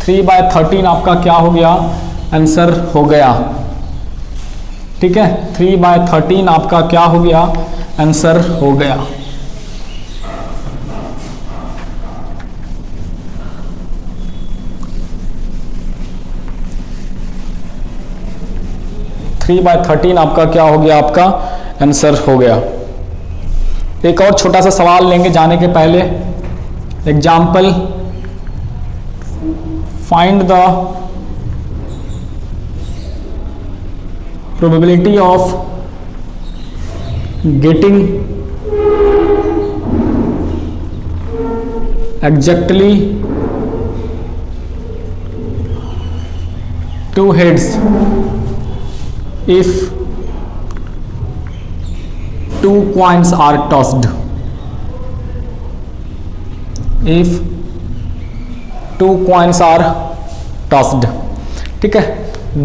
3/13 आपका क्या हो गया, आंसर हो गया, ठीक है। 3/13 आपका क्या हो गया, आंसर हो गया। थ्री बाय 13 आपका क्या हो गया, आपका आंसर हो गया। एक और छोटा सा सवाल लेंगे जाने के पहले। Example, find the probability of getting exactly 2 heads if 2 coins are tossed, if 2 coins are tossed, ठीक है।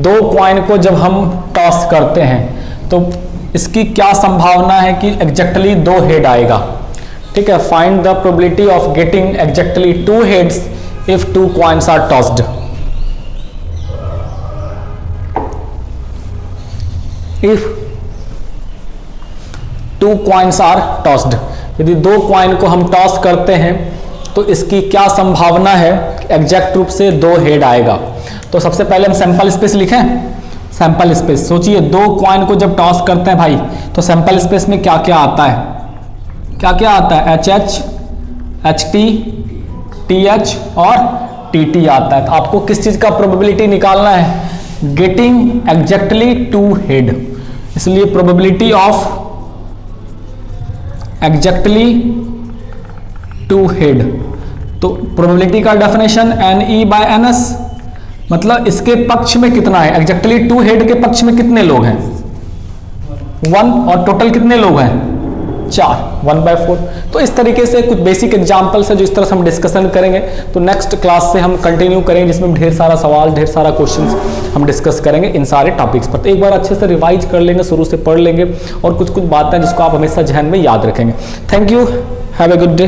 2 कॉइन को जब हम टॉस करते हैं तो इसकी क्या संभावना है कि एग्जैक्टली 2 हेड आएगा, ठीक है। Find the probability of getting exactly 2 heads if 2 coins are tossed। If 2 coins are tossed, यदि 2 कॉइन को हम टॉस करते हैं तो इसकी क्या संभावना है, एग्जैक्ट रूप से 2 हेड आएगा। तो सबसे पहले हम सैंपल स्पेस लिखें। सैंपल स्पेस सोचिए, 2 कॉइन को जब टॉस करते हैं भाई तो सैंपल स्पेस में क्या क्या आता है, क्या क्या आता है, HH, HT, TH और TT आता है। तो आपको किस चीज का प्रोबेबिलिटी निकालना है, गेटिंग एग्जैक्टली 2 हेड, इसलिए प्रोबेबिलिटी ऑफ एग्जैक्टली 2 हेड, तो प्रोबेबिलिटी का डेफिनेशन NE/NS, मतलब इसके पक्ष में कितना है, एग्जैक्टली 2 हेड के पक्ष में कितने लोग हैं 1, और टोटल कितने लोग हैं 4, 1/4। तो इस तरीके से कुछ बेसिक एग्जांपल्स है जो इस तरह से हम डिस्कशन करेंगे। तो नेक्स्ट क्लास से हम कंटिन्यू करेंगे जिसमें ढेर सारा सवाल, ढेर सारा क्वेश्चंस हम डिस्कस करेंगे इन सारे टॉपिक्स पर। तो एक बार अच्छे से रिवाइज कर लेंगे, शुरू से पढ़ लेंगे और कुछ कुछ बातें जिसको आप हमेशा जहन में याद रखेंगे। Thank you, have a good day.